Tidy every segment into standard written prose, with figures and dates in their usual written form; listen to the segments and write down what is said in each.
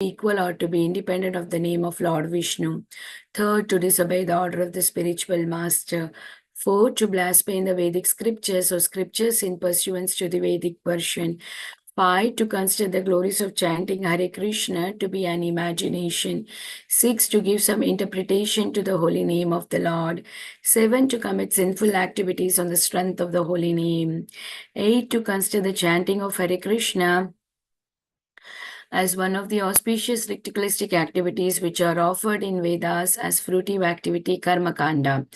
equal or to be independent of the name of Lord Vishnu. Third, to disobey the order of the spiritual master. Fourth, to blaspheme the Vedic scriptures or scriptures in pursuance to the Vedic version. 5, to consider the glories of chanting Hare Krishna to be an imagination. 6, to give some interpretation to the holy name of the Lord. 7, to commit sinful activities on the strength of the holy name. 8, to consider the chanting of Hare Krishna as one of the auspicious ritualistic activities which are offered in Vedas as fruitive activity Karma Kanda.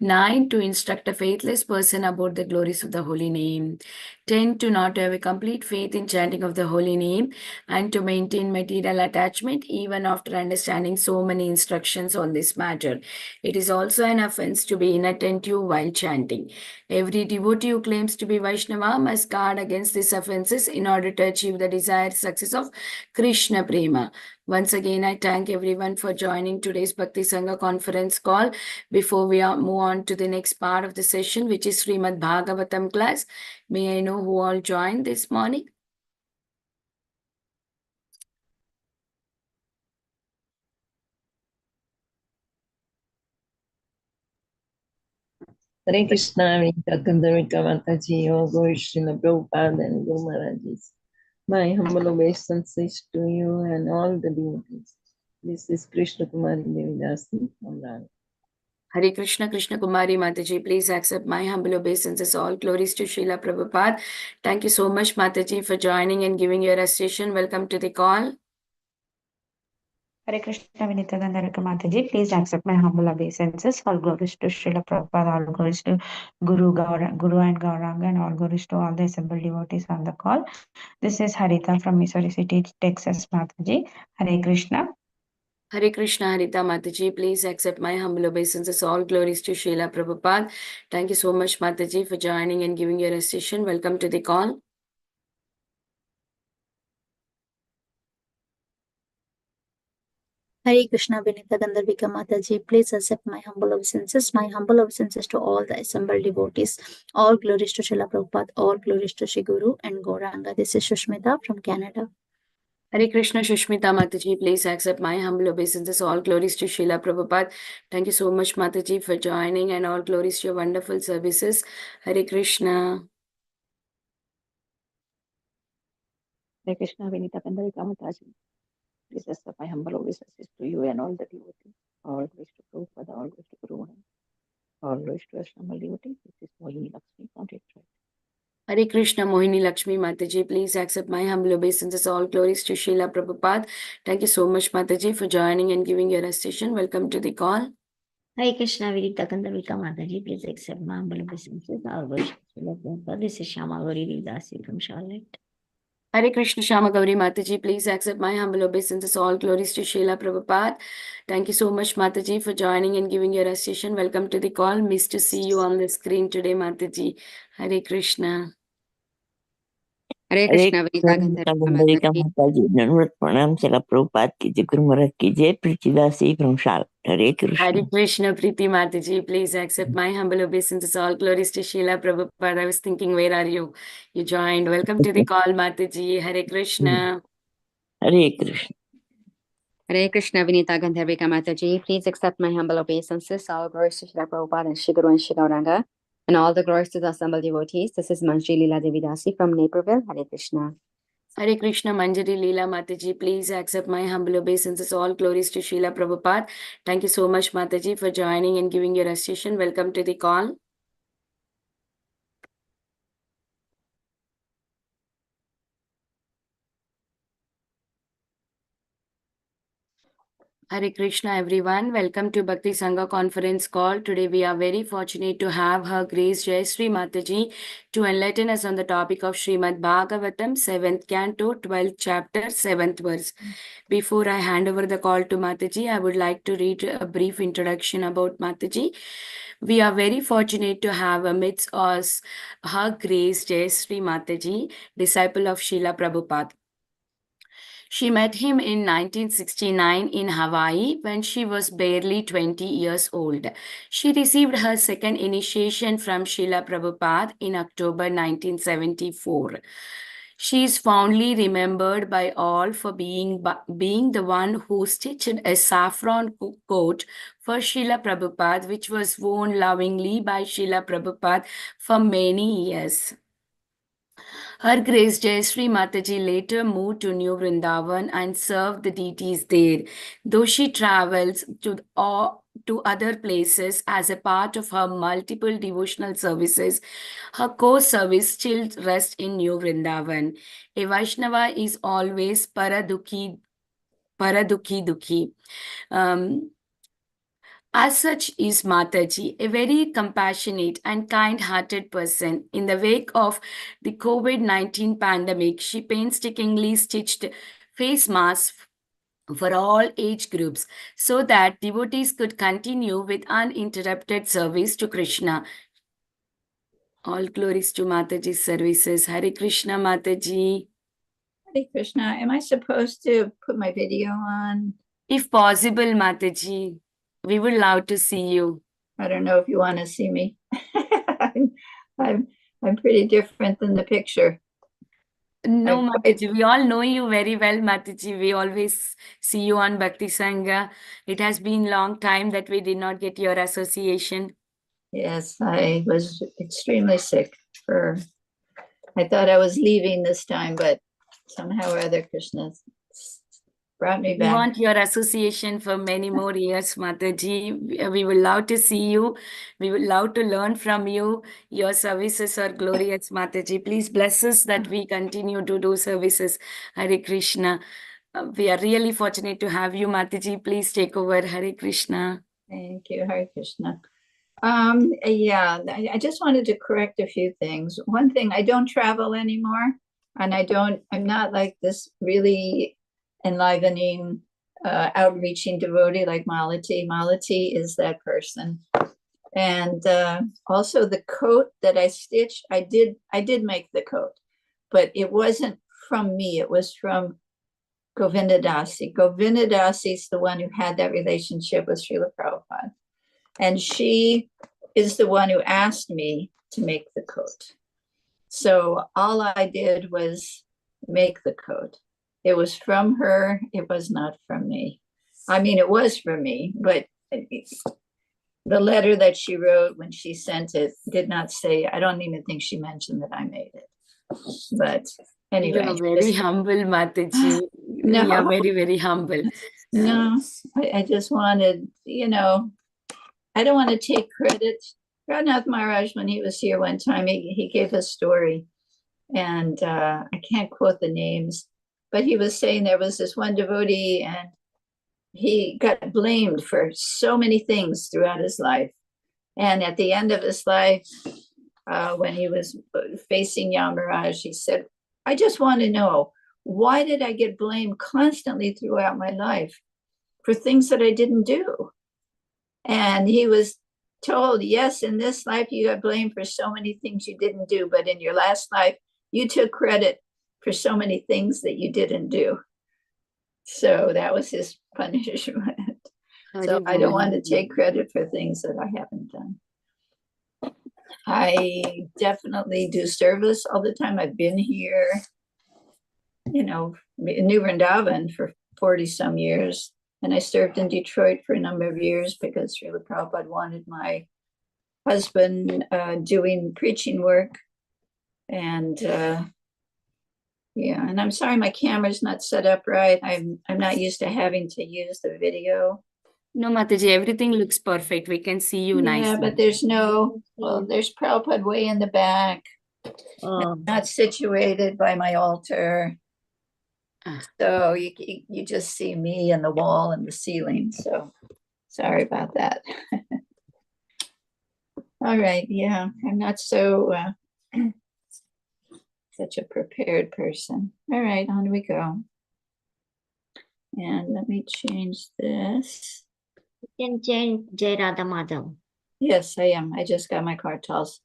9, to instruct a faithless person about the glories of the holy name. 10, to not have a complete faith in chanting of the holy name and to maintain material attachment even after understanding so many instructions on this matter. It is also an offense to be inattentive while chanting. Every devotee who claims to be Vaishnava must guard against these offenses in order to achieve the desired success of Krishna Prema. Once again, I thank everyone for joining today's Bhakti Sangha conference call. Before we move on to the next part of the session, which is Srimad Bhagavatam class, may I know who all joined this morning? Hare Krishna, Vrindavan Mataji, all glories to Srila Prabhupada and Guru Maharajis. My humble obeisances to you and all the devotees. This is Krishna Kumari Devi Dasi from Rana. Hare Krishna, Krishna Kumari Mataji, please accept my humble obeisances. All glories to Srila Prabhupada. Thank you so much, Mataji, for joining and giving your association. Welcome to the call. Hare Krishna, Vinita Gandharika Mataji, please accept my humble obeisances. All glories to Srila Prabhupada, all glories to Guru and Gauranga, and all glories to all the assembled devotees on the call. This is Harita from Missouri City, Texas, Mataji. Hare Krishna. Hare Krishna, Harita Mataji, please accept my humble obeisances. All glories to Srila Prabhupada. Thank you so much, Mataji, for joining and giving your association. Welcome to the call. Hare Krishna, Vinita Gandharvika Mataji, please accept my humble obeisances. My humble obeisances to all the assembled devotees. All glories to Srila Prabhupada, all glories to Shri Guru and Gauranga. This is Shushmita from Canada. Hare Krishna, Shushmita Mataji, please accept my humble obeisances. All glories to Srila Prabhupada. Thank you so much, Mataji, for joining and all glories to your wonderful services. Hare Krishna. Hare Krishna, Vinita Gandharika Mataji. Please accept my humble obeisances to you and all the devotees. All glories to Prabhupada, all glories to Guru, all glories to assembled devotees. This is Mohini Lakshmi from Detroit. Hare Krishna, Mohini Lakshmi Mataji, please accept my humble obeisances. All glories to Srila Prabhupada. Thank you so much, Mataji, for joining and giving your association. Welcome to the call. Hare Krishna, Virita Gandharvika Mataji, please accept my humble obeisances. All glories to Srila Prabhupada. This is Shama Gauri Dasi from Charlotte. Hare Krishna, Shama Gauri Mataji, please accept my humble obeisances. All glories to Srila Prabhupada. Thank you so much, Mataji, for joining and giving your association. Welcome to the call. Missed to see you on the screen today, Mataji. Hare Krishna. Hare Krishna, Vinita Gandharika Mataji, Dandavat Pranam, Srila Prabhupada ki jai, Guru Maharaj ki jai, Preeti Dasi from Charlotte. Hare Krishna. Hare Krishna, Preeti Mataji, please accept my humble obeisances. All glories to Srila Prabhupada. I was thinking, where are you? You joined. Welcome to the call, Mataji. Hare Krishna. Hare Krishna. Hare Krishna, Vinita Gandharvika Mataji, please accept my humble obeisances. All glories to Srila Prabhupada and Shri Guru and Shri Gauranga, and all the glories to the assembled devotees. This is Manjri Leela Devi Dasi from Naperville. Hare Krishna. Hare Krishna, Manjari Leela Mataji, please accept my humble obeisances. All glories to Srila Prabhupada. Thank you so much, Mataji, for joining and giving your association. Welcome to the call. Hare Krishna, everyone. Welcome to Bhakti Sangha conference call. Today we are very fortunate to have Her Grace Jayasri Mataji to enlighten us on the topic of Srimad Bhagavatam, 7th Canto, 12th chapter, 7th verse. Before I hand over the call to Mataji, I would like to read a brief introduction about Mataji. We are very fortunate to have amidst us Her Grace Jayasri Mataji, disciple of Srila Prabhupada. She met him in 1969 in Hawaii when she was barely 20 years old. She received her second initiation from Srila Prabhupada in October 1974. She is fondly remembered by all for being the one who stitched a saffron coat for Srila Prabhupada, which was worn lovingly by Srila Prabhupada for many years. Her Grace Jayasri Mataji later moved to New Vrindavan and served the deities there. Though she travels to other places as a part of her multiple devotional services, her core service still rests in New Vrindavan. A Vaishnava is always paradukhi dukhi. As such is Mataji, a very compassionate and kind-hearted person. In the wake of the COVID-19 pandemic, she painstakingly stitched face masks for all age groups so that devotees could continue with uninterrupted service to Krishna. All glories to Mataji's services. Hare Krishna, Mataji. Hare Krishna. Am I supposed to put my video on? If possible, Mataji, we would love to see you. I don't know if you want to see me. I'm pretty different than the picture. No, I'm Mataji, we all know you very well, Mataji. We always see you on Bhakti Sangha. It has been long time that we did not get your association. Yes, I was extremely sick I thought I was leaving this time, but somehow or other Krishna brought me We back. want your association for many more years, Mataji. We would love to see you. We would love to learn from you. Your services are glorious, Mataji. Please bless us that we continue to do services. Hare Krishna. We are really fortunate to have you, Mataji. Please take over. Hare Krishna. Thank you, Hare Krishna. Yeah, I just wanted to correct a few things. One thing, I don't travel anymore, and I'm not like this really enlivening, outreaching devotee like Malati. Malati is that person. And also the coat that I stitched, I did make the coat, but it wasn't from me. It was from Govinda Dasi. Govinda Dasi is the one who had that relationship with Srila Prabhupada. And she is the one who asked me to make the coat. So all I did was make the coat. It was from her. It was not from me. I mean, it was from me, but the letter that she wrote when she sent it did not say, I don't even think she mentioned that I made it. But anyway. You are very humble, Mataji. No. You are very, very humble. No, I just wanted, I don't want to take credit. Radhanath Maharaj, when he was here one time, he gave a story, and I can't quote the names, but he was saying there was this one devotee, and he got blamed for so many things throughout his life. And at the end of his life, when he was facing Yamaraj, he said, I just want to know, why did I get blamed constantly throughout my life for things that I didn't do? And he was told, yes, in this life you got blamed for so many things you didn't do, but in your last life, you took credit for so many things that you didn't do. So that was his punishment. So I don't want to take credit for things that I haven't done. I definitely do service all the time. I've been here, in New Vrindavan for 40 some years. And I served in Detroit for a number of years because Srila Prabhupada wanted my husband doing preaching work. And and I'm sorry my camera's not set up right. I'm not used to having to use the video. No, Mataji, everything looks perfect. We can see you nicely. Yeah, but there's there's Prabhupada way in the back, not situated by my altar. So you just see me and the wall and the ceiling. So sorry about that. All right. Yeah, I'm not so such a prepared person. All right, on we go. And let me change this. You can change Jai Radha Madhav. Yes, I am. I just got my cartels.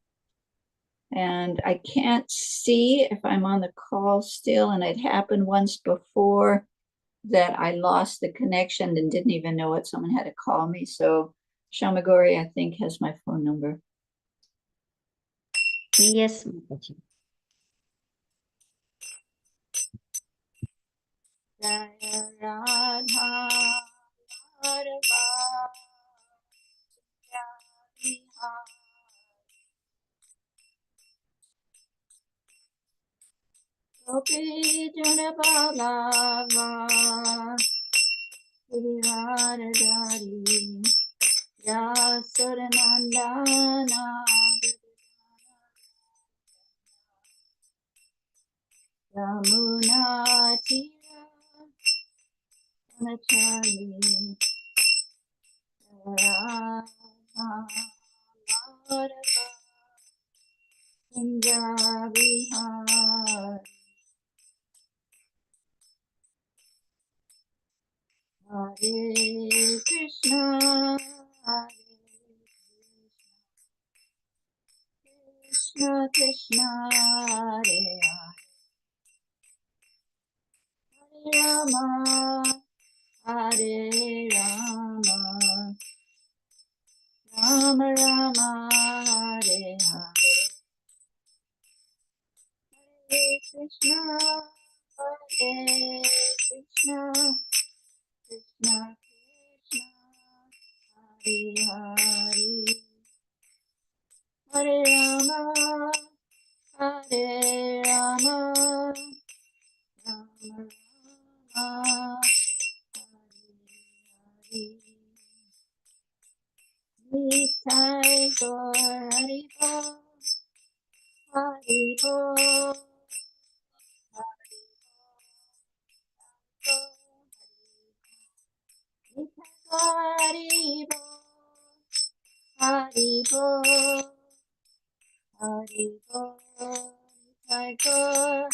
And I can't see if I'm on the call still. And it happened once before that I lost the connection and didn't even know it. Someone had to call me. So Shamagori, I think, has my phone number. Yes, Mataji. Jaya Radha Madhava Vihari. Gopi Jana Ballava Giridharadhari Yasodanandana Yamuna Tira Anachari Radha Madhava Vihari. Hare Krishna, Hare Krishna, Krishna, Hare Hare, Hare Rama, Hare Rama, Rama Rama, Hare Hare, Hare Krishna, Hare Krishna, Krishna Krishna, Hare Hare, Hare Rama, Hare Rama, Rama Rama, Hare Hare. Nitai Gaur Hari Bol, Hari Bol, Hari Bol, Nitai Gaur Hari Bol, Hari Bol, Hari Bol, Nitai Gaur.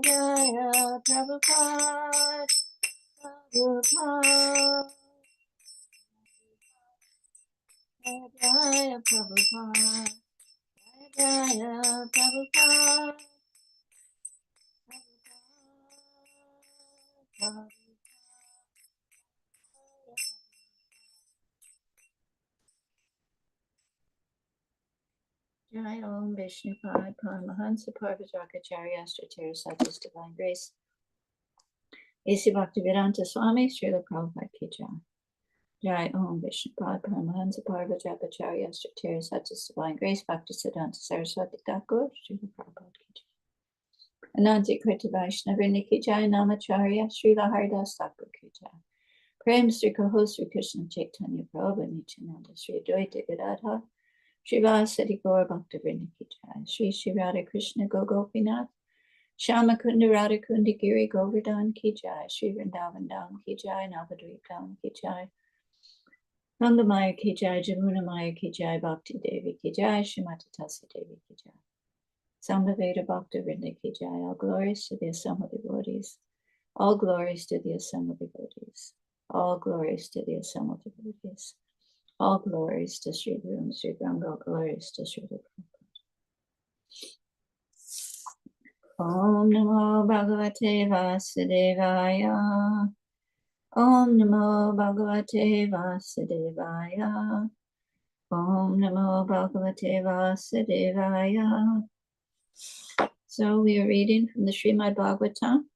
Jaya Prabhupada, Prabhupada, Jaya Prabhupada, Jaya Prabhupada, Prabhupada. Jai Om Vishnupad Paramahansa Parvajakacharya Statira Satis Divine Grace. A.C. Bhaktivedanta Swami Srila Prabhupada Ki Jai. Jai Om Vishnupad Paramahansa Parvajakacharya Statira Satis Divine Grace. Bhaktisiddhanta Saraswati Thakur Srila Prabhupada Ki Jai. Ananti Krita Vaishnavini Ki Jai. Namacharya Srila Haridas Thakur Ki Jai. Prem Sri Kaho Sri Krishna Chaitanya Prabhu Nityananda Sri Advaita Gadadhar Srivasati Gaur Bhaktivinoda Ki Jai. Sri Sri Radha Krishna Gopinath Shama Kunda Radha Kundi Giri Govardhan Ki Jai. Sri Vrindavan Dham Ki Jai. Navadvip Dham Ki Jai. Ganga Maya Ki Jai. Jamuna Maya Ki Jai. Bhakti Devi Ki Jai. Srimati Dasi Devi Ki Jai. Samaveda Bhaktivinoda Ki Jai. All glories to the assembled devotees. All glories to the assembled devotees. All glories to the assembled devotees. All glories to Sri Guru and Sri Ganga. All glories to Sri Prabhupada. Om Namo Bhagavate Vasudevaya. Om Namo Bhagavate Vasudevaya. Om Namo Bhagavate Vasudevaya. So we are reading from the Srimad Bhagavatam,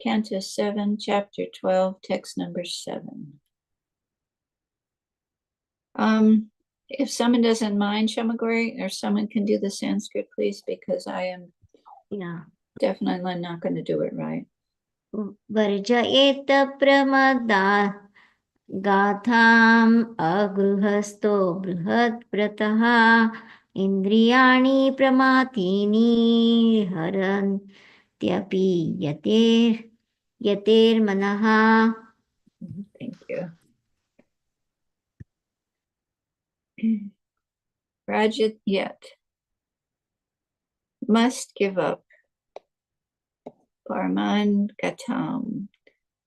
Canto 7, Chapter 12, Text number 7. If someone doesn't mind, Shamagori, or someone can do the Sanskrit, please, because I am definitely not going to do it right. Varjayet pramada gatham agruhasto bruhat prataha indriyani pramatini harantyapi yater manaha. Thank you. Rajat yet must give up Parman Gatam,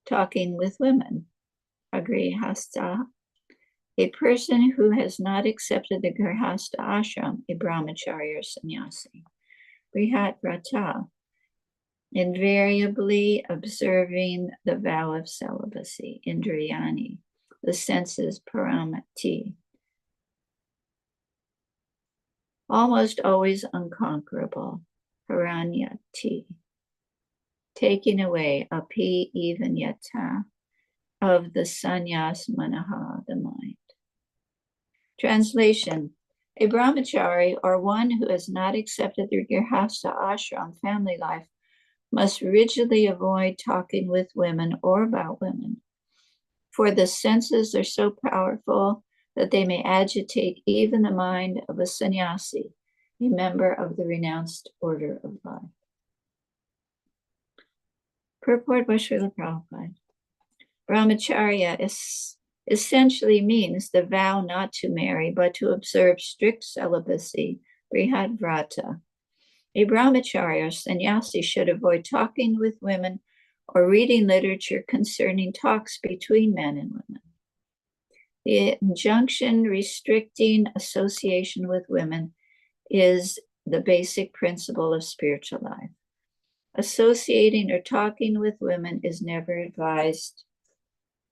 talking with women. Agrihasta, a person who has not accepted the Grihasta ashram, a brahmachari or sannyasi. Brihat Vrata, invariably observing the vow of celibacy. Indriyani, the senses paramati. Almost always unconquerable. Haranyati, taking away api even yata of the sannyas manaha, the mind. Translation: a brahmachari, or one who has not accepted the grihastha ashram family life, must rigidly avoid talking with women or about women, for the senses are so powerful that they may agitate even the mind of a sannyasi, a member of the renounced order of life. Purport by Srila Prabhupada. Brahmacharya essentially means the vow not to marry, but to observe strict celibacy, brihad vrata. A brahmachari or sannyasi should avoid talking with women or reading literature concerning talks between men and women. The injunction restricting association with women is the basic principle of spiritual life. Associating or talking with women is never advised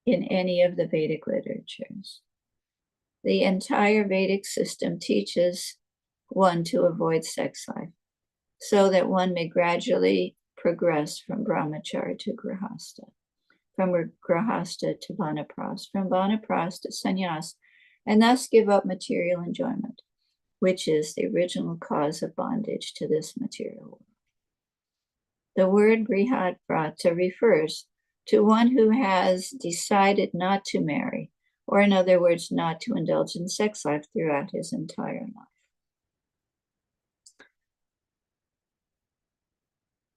in any of the Vedic literatures. The entire Vedic system teaches one to avoid sex life, so that one may gradually progress from brahmachari to grihastha, from grihastha to vanaprastha, from vanaprastha to sannyas, and thus give up material enjoyment, which is the original cause of bondage to this material world. The word brihad vrata refers to one who has decided not to marry, or in other words, not to indulge in sex life throughout his entire life.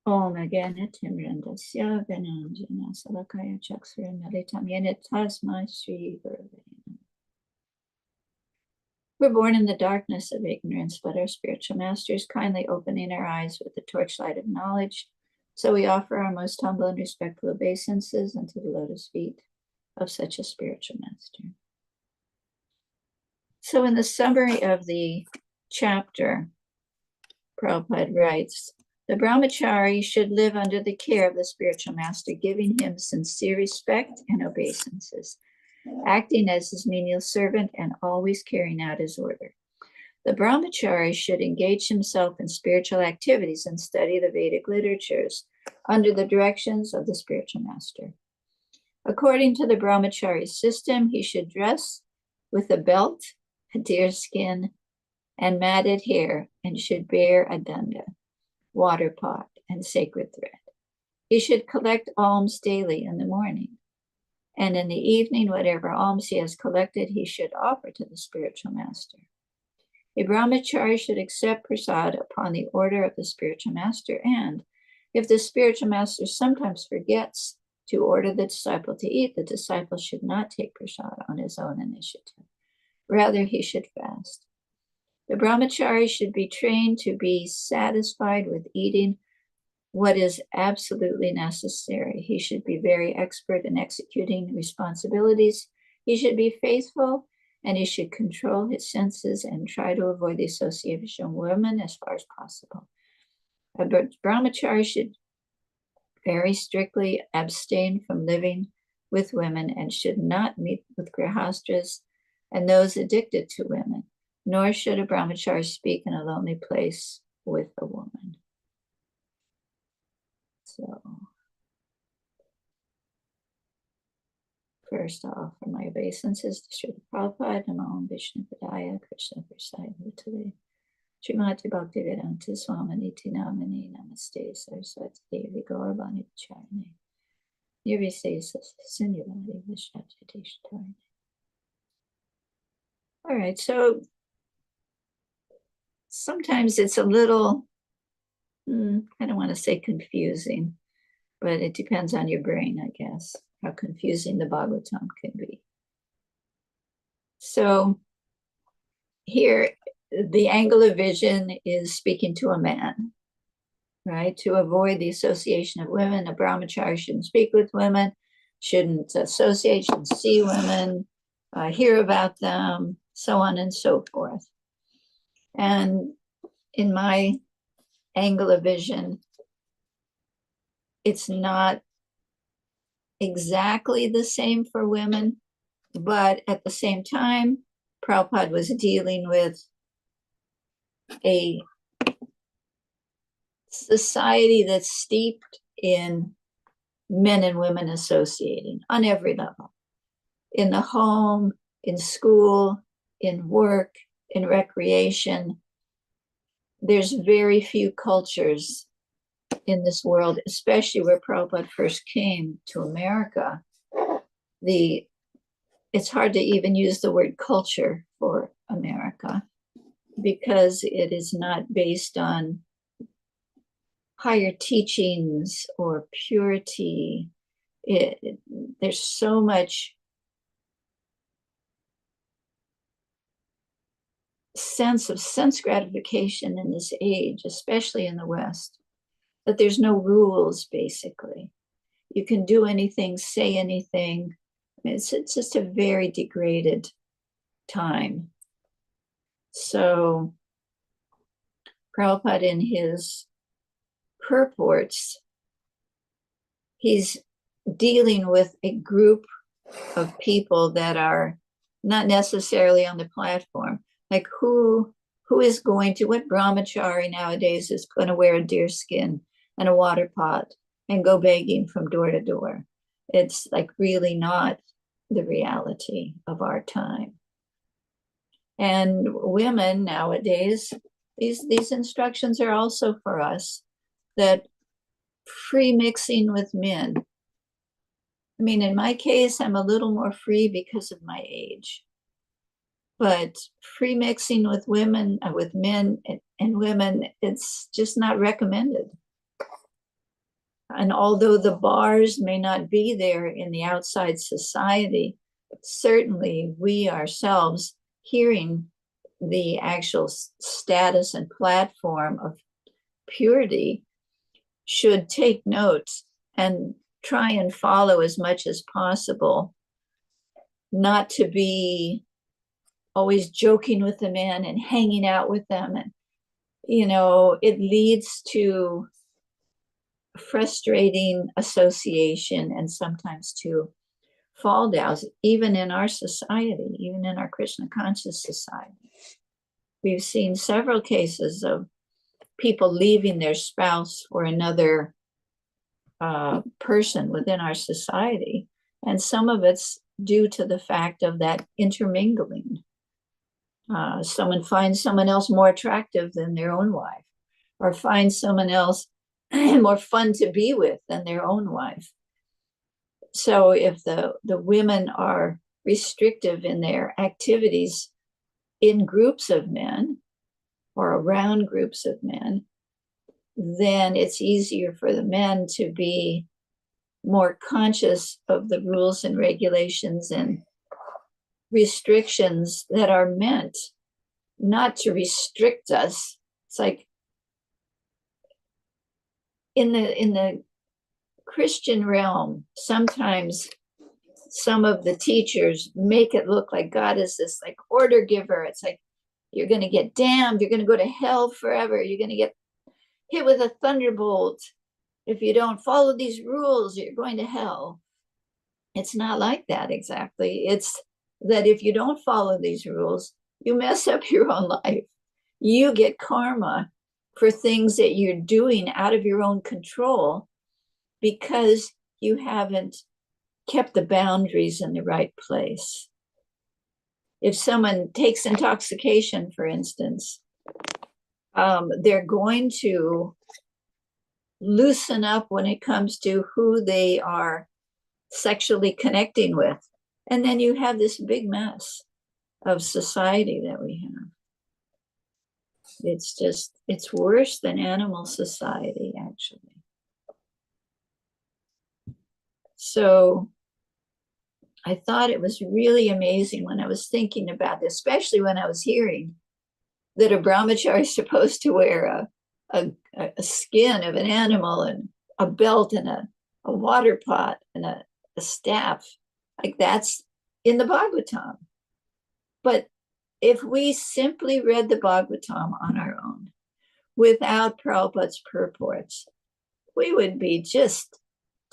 Om Agana Timrandasya Gananjana Salakaya Chaksura Melitam Yenitasma Sri Guruvayana. We're born in the darkness of ignorance, but our spiritual master is kindly opening our eyes with the torchlight of knowledge. So we offer our most humble and respectful obeisances unto the lotus feet of such a spiritual master. So in the summary of the chapter, Prabhupada writes, the brahmachari should live under the care of the spiritual master, giving him sincere respect and obeisances, acting as his menial servant and always carrying out his order. The brahmachari should engage himself in spiritual activities and study the Vedic literatures under the directions of the spiritual master. According to the brahmachari system, he should dress with a belt, a deerskin, and matted hair, and should bear a danda, water pot, and sacred thread. He should collect alms daily in the morning, and in the evening, whatever alms he has collected, he should offer to the spiritual master. A brahmachari should accept prasad upon the order of the spiritual master, and if the spiritual master sometimes forgets to order the disciple to eat, the disciple should not take prasad on his own initiative. Rather, he should fast. The brahmachari should be trained to be satisfied with eating what is absolutely necessary. He should be very expert in executing responsibilities. He should be faithful, and he should control his senses and try to avoid the association of women as far as possible. A brahmachari should very strictly abstain from living with women and should not meet with grihastras and those addicted to women, nor should a brahmachari speak in a lonely place with a woman. So, first I'll offer my obeisances to Srila Prabhupada, Namo Om Vishnu Padaya, Krishna Prasad Bhutale, Srimad Bhakti Vedanta Swaminiti Namani Namaste Saraswati Devi Gauravani Charane, Nirvisesa Sinyavadi Vishajadishtarane. All right, so sometimes it's a little, I don't want to say confusing, but it depends on your brain, I guess, how confusing the Bhagavatam can be. So here, the angle of vision is speaking to a man, right? To avoid the association of women, a brahmachari shouldn't speak with women, shouldn't associate, shouldn't see women, hear about them, so on and so forth. And in my angle of vision, it's not exactly the same for women, but at the same time, Prabhupada was dealing with a society that's steeped in men and women associating on every level, in the home, in school, in work, in recreation. There's very few cultures in this world, especially where Prabhupada first came to America. It's hard to even use the word culture for America because it is not based on higher teachings or purity. There's so much sense of sense gratification in this age, especially in the West, that there's no rules, basically. You can do anything, say anything. I mean, it's just a very degraded time. So Prabhupada, in his purports, he's dealing with a group of people that are not necessarily on the platform. Like who is going to, what brahmachari nowadays is going to wear a deer skin and a water pot and go begging from door to door? It's like really not the reality of our time. And women nowadays, these instructions are also for us, that free mixing with men. I mean, in my case, I'm a little more free because of my age. But free mixing with women, with men and women, it's just not recommended. And although the bars may not be there in the outside society, certainly we ourselves, hearing the actual status and platform of purity, should take notes and try and follow as much as possible, not to be always joking with the men and hanging out with them. And, you know, it leads to frustrating association and sometimes to fall downs, even in our society, even in our Krishna conscious society. We've seen several cases of people leaving their spouse for another person within our society. And some of it's due to the fact of that intermingling. Someone finds someone else more attractive than their own wife, or finds someone else more fun to be with than their own wife. So if the women are restrictive in their activities in groups of men or around groups of men, then it's easier for the men to be more conscious of the rules and regulations and restrictions that are meant not to restrict us. It's like in the Christian realm, sometimes some of the teachers make it look like God is this like order giver. It's like, you're going to get damned, you're going to go to hell forever, you're going to get hit with a thunderbolt if you don't follow these rules, you're going to hell. It's not like that exactly. It's that if you don't follow these rules, you mess up your own life. You get karma for things that you're doing out of your own control because you haven't kept the boundaries in the right place. If someone takes intoxication, for instance, they're going to loosen up when it comes to who they are sexually connecting with. And then you have this big mess of society that we have. It's worse than animal society, actually. So I thought it was really amazing when I was thinking about this, especially when I was hearing that a brahmachari is supposed to wear a skin of an animal and a belt and a water pot and a staff. Like that's in the Bhagavatam. But if we simply read the Bhagavatam on our own, without Prabhupada's purports, we would be just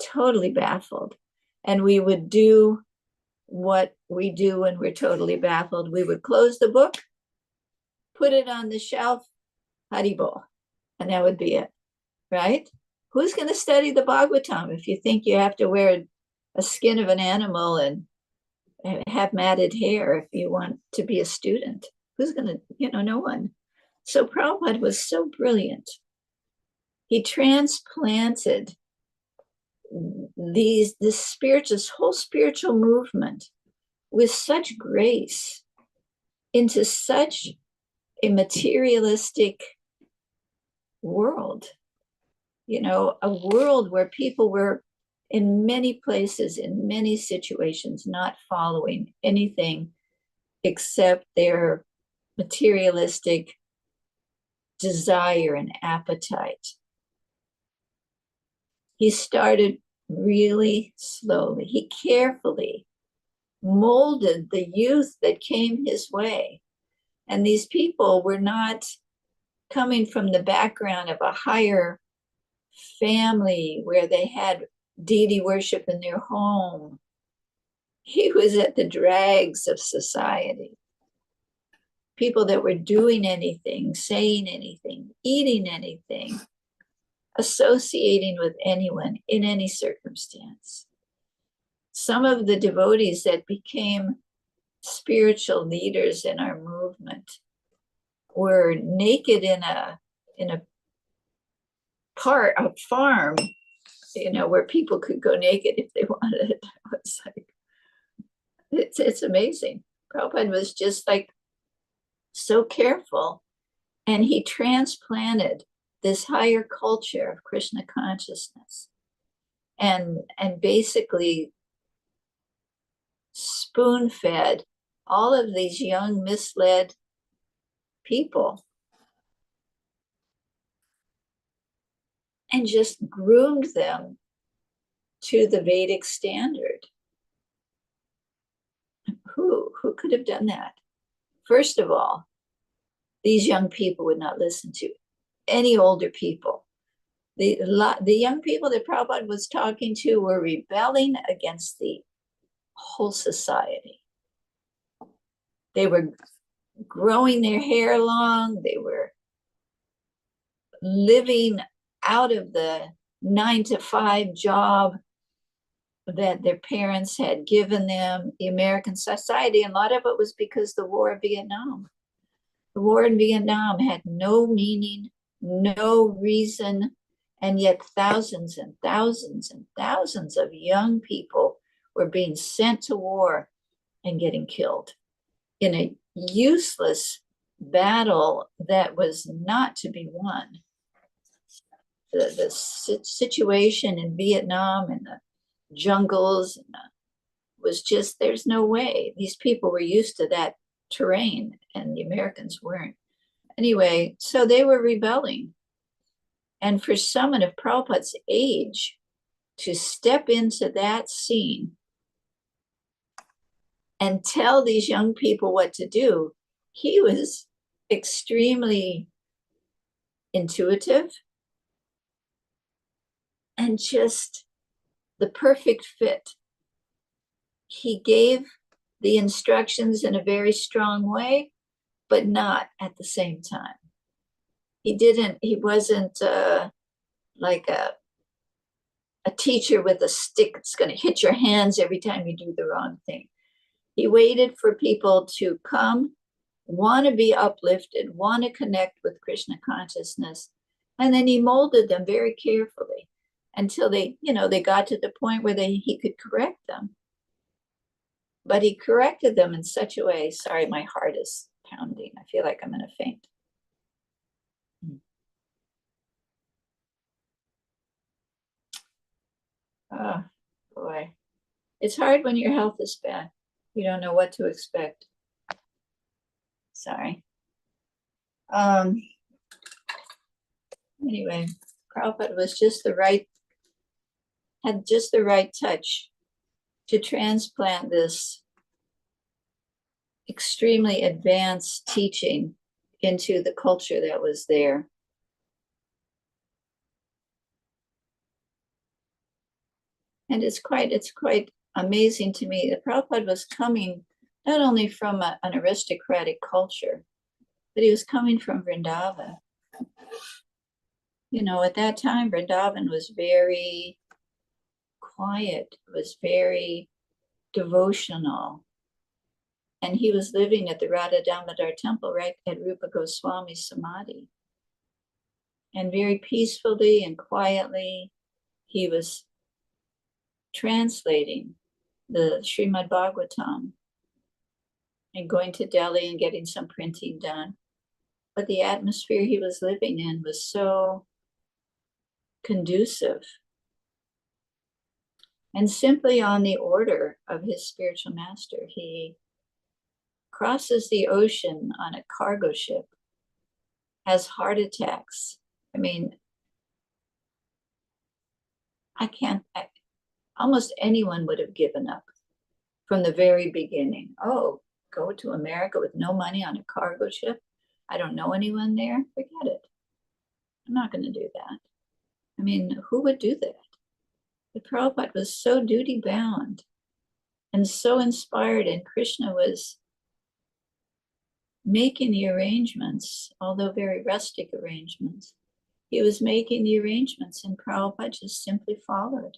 totally baffled. And we would do what we do when we're totally baffled. We would close the book, put it on the shelf, Haribol, and that would be it, right? Who's going to study the Bhagavatam if you think you have to wear a skin of an animal and have matted hair if you want to be a student? Who's going to, no one. So Prabhupada was so brilliant. He transplanted this whole spiritual movement with such grace into such a materialistic world, a world where people were in many places, in many situations, not following anything except their materialistic desire and appetite. He started really slowly. He carefully molded the youth that came his way. And these people were not coming from the background of a higher family where they had deity worship in their home. He was at the dregs of society. People that were doing anything, saying anything, eating anything, associating with anyone in any circumstance. Some of the devotees that became spiritual leaders in our movement were naked in a farm, where people could go naked if they wanted. It's like, it's amazing. Prabhupada was just like so careful, and he transplanted this higher culture of Krishna consciousness and basically spoon-fed all of these young misled people and just groomed them to the Vedic standard. Who could have done that? First of all, these young people would not listen to any older people. The young people that Prabhupada was talking to were rebelling against the whole society. They were growing their hair long. They were living out of the 9-to-5 job that their parents had given them, the American society. And a lot of it was because the war of Vietnam. The war in Vietnam had no meaning, no reason, and yet thousands and thousands and thousands of young people were being sent to war and getting killed in a useless battle that was not to be won. The situation in Vietnam and the jungles was just, there's no way. These people were used to that terrain and the Americans weren't. Anyway, so they were rebelling. And for someone of Prabhupada's age to step into that scene and tell these young people what to do, he was extremely intuitive and just the perfect fit. He gave the instructions in a very strong way, but not at the same time. He wasn't like a teacher with a stick that's going to hit your hands every time you do the wrong thing. He waited for people to come, want to be uplifted, want to connect with Krishna consciousness, and then he molded them very carefully until they got to the point where he could correct them. But he corrected them in such a way. Sorry, my heart is pounding. I feel like I'm going to faint. Oh, boy. It's hard when your health is bad. You don't know what to expect. Sorry. Anyway, Prabhupada was had just the right touch to transplant this extremely advanced teaching into the culture that was there. And it's quite amazing to me that Prabhupada was coming not only from an aristocratic culture, but he was coming from Vrindavan. you know, at that time, Vrindavan was very quiet, was very devotional. And he was living at the Radha Damodar temple right at Rupa Goswami's Samadhi. And very peacefully and quietly, he was translating the Srimad Bhagavatam and going to Delhi and getting some printing done. But the atmosphere he was living in was so conducive. And simply on the order of his spiritual master, he crosses the ocean on a cargo ship, has heart attacks. I mean, almost anyone would have given up from the very beginning. Oh, go to America with no money on a cargo ship? I don't know anyone there. Forget it. I'm not going to do that. I mean, who would do that? But Prabhupada was so duty bound and so inspired, and Krishna was making the arrangements, although very rustic arrangements. He was making the arrangements, and Prabhupada just simply followed.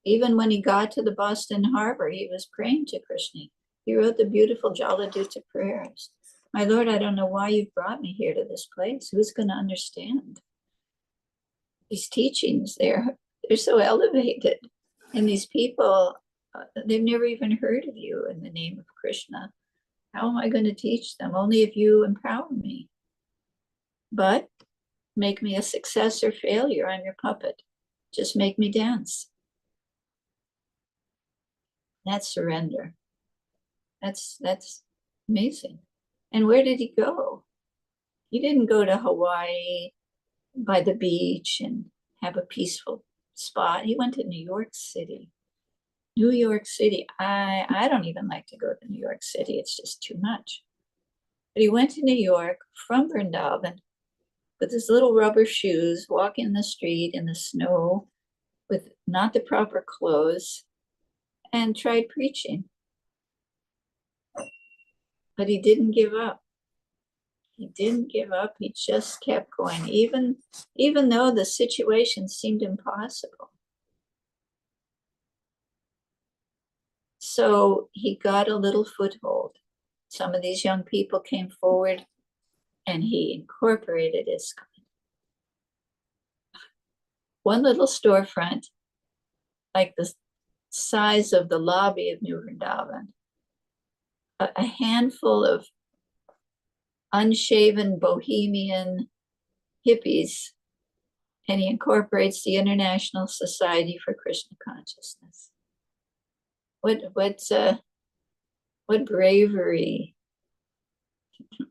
Even when he got to the Boston Harbor, he was praying to Krishna. He wrote the beautiful Jaladutta prayers. My Lord, I don't know why you've brought me here to this place. Who's going to understand? These teachings, they're so elevated. And these people, they've never even heard of you in the name of Krishna. How am I going to teach them? Only if you empower me. But make me a success or failure. I'm your puppet. Just make me dance. That's surrender. That's amazing. And where did he go? He didn't go to Hawaii by the beach and have a peaceful spot. He went to New York City. New York City. I don't even like to go to New York City. It's just too much. But he went to New York from Vrindavan with his little rubber shoes, walking the street in the snow with not the proper clothes, and tried preaching. But he didn't give up. He didn't give up. He just kept going, even though the situation seemed impossible. So he got a little foothold. Some of these young people came forward, and he incorporated ISKCON. One little storefront, like the size of the lobby of New Vrindavan, a handful of unshaven bohemian hippies, and he incorporates the International Society for Krishna Consciousness. What bravery.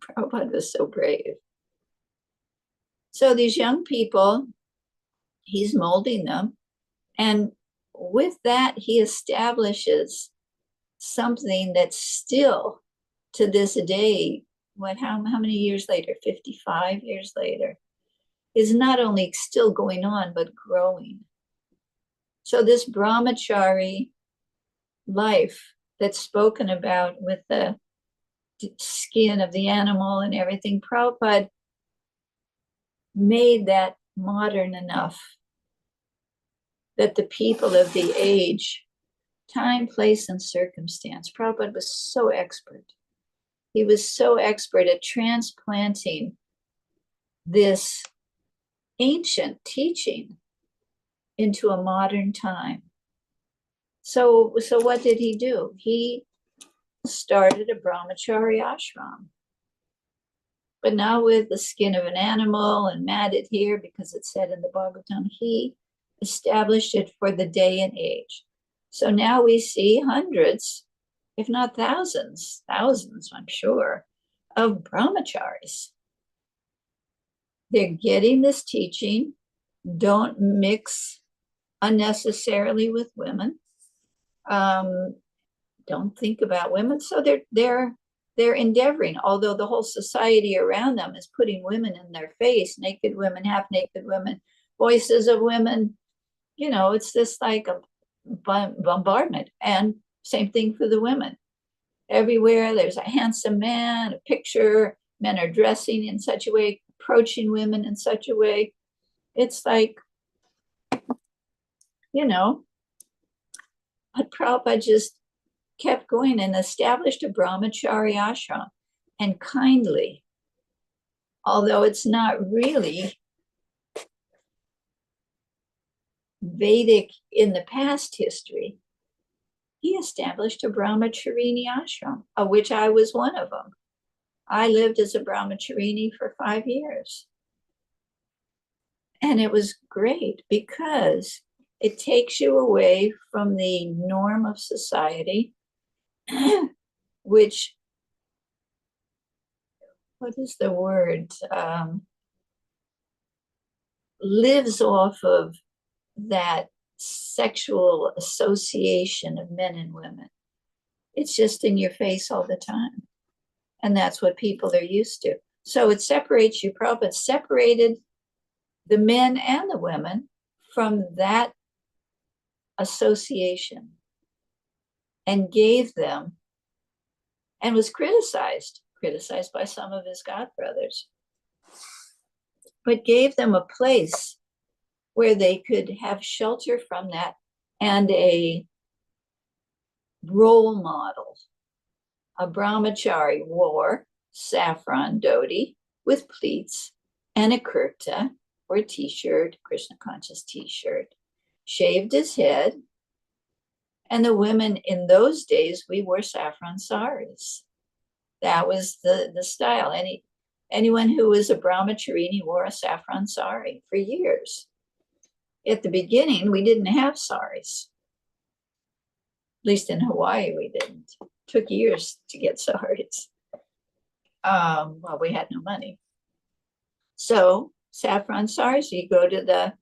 Prabhupada was so brave. So these young people, he's molding them, and with that, he establishes something that's still to this day, how many years later, 55 years later, is not only still going on, but growing. So this brahmachari life that's spoken about with the skin of the animal and everything, Prabhupada made that modern enough that the people of the age, time, place, and circumstance, Prabhupada was so expert. He was so expert at transplanting this ancient teaching into a modern time. So what did he do? He started a brahmachari ashram, but now with the skin of an animal and matted here, because it said in the Bhagavatam, he established it for the day and age. So now we see hundreds, if not thousands, I'm sure, of brahmacharis. They're getting this teaching. Don't mix unnecessarily with women. Don't think about women. So they're endeavoring, although the whole society around them is putting women in their face, naked women, half-naked women, voices of women. You know, it's this like a bombardment. And same thing for the women. Everywhere there's a handsome man, a picture, men are dressing in such a way, approaching women in such a way. It's like, but Prabhupada just kept going and established a brahmachari ashram, and kindly, although it's not really Vedic in the past history, he established a brahmacharini ashram, of which I was one of them. I lived as a brahmacharini for 5 years. And it was great because it takes you away from the norm of society, which, what is the word? Lives off of that sexual association of men and women. It's just in your face all the time. And that's what people are used to. So it separates you. Prabhupada separated the men and the women from that association and gave them, and was criticized by some of his godbrothers, but gave them a place where they could have shelter from that and a role model. A brahmachari wore saffron dhoti with pleats and a kurta or t-shirt, Krishna conscious t-shirt, shaved his head. And the women in those days, we wore saffron saris. That was the style. Anyone who was a brahmacharini wore a saffron sari for years. At the beginning, we didn't have saris. At least in Hawaii, we didn't. It took years to get saris. Well, we had no money. So saffron saris, you go to the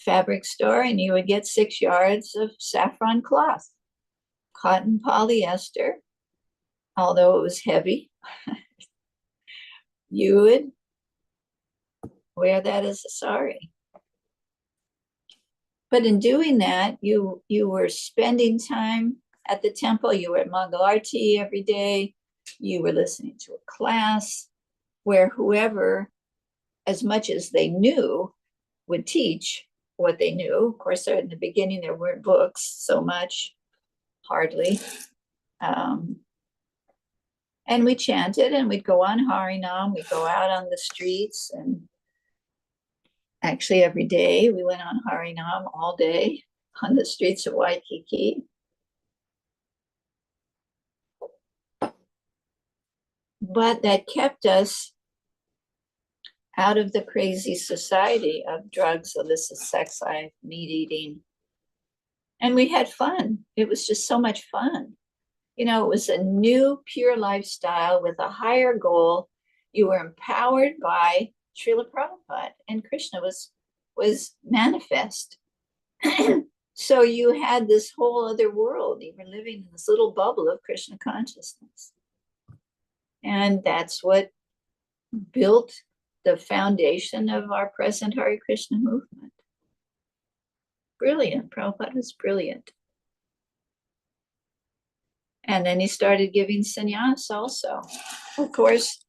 fabric store and you would get 6 yards of saffron cloth, cotton polyester, although it was heavy. You would wear that as a sari. But in doing that, you were spending time at the temple. You were at Mangalarti every day. You were listening to a class where whoever, as much as they knew, would teach what they knew. Of course, in the beginning, there weren't books so much, hardly. And we chanted and we'd go on Harinam. We'd go out on the streets, and actually every day we went on Harinam all day on the streets of Waikiki. But that kept us out of the crazy society of drugs, illicit sex life, meat eating. And we had fun. It was just so much fun. It was a new, pure lifestyle with a higher goal. You were empowered by Srila Prabhupada, and Krishna was manifest. So you had this whole other world. You were living in this little bubble of Krishna consciousness. And that's what built the foundation of our present Hare Krishna movement. Brilliant. Prabhupada was brilliant. And then he started giving sannyas also. Of course,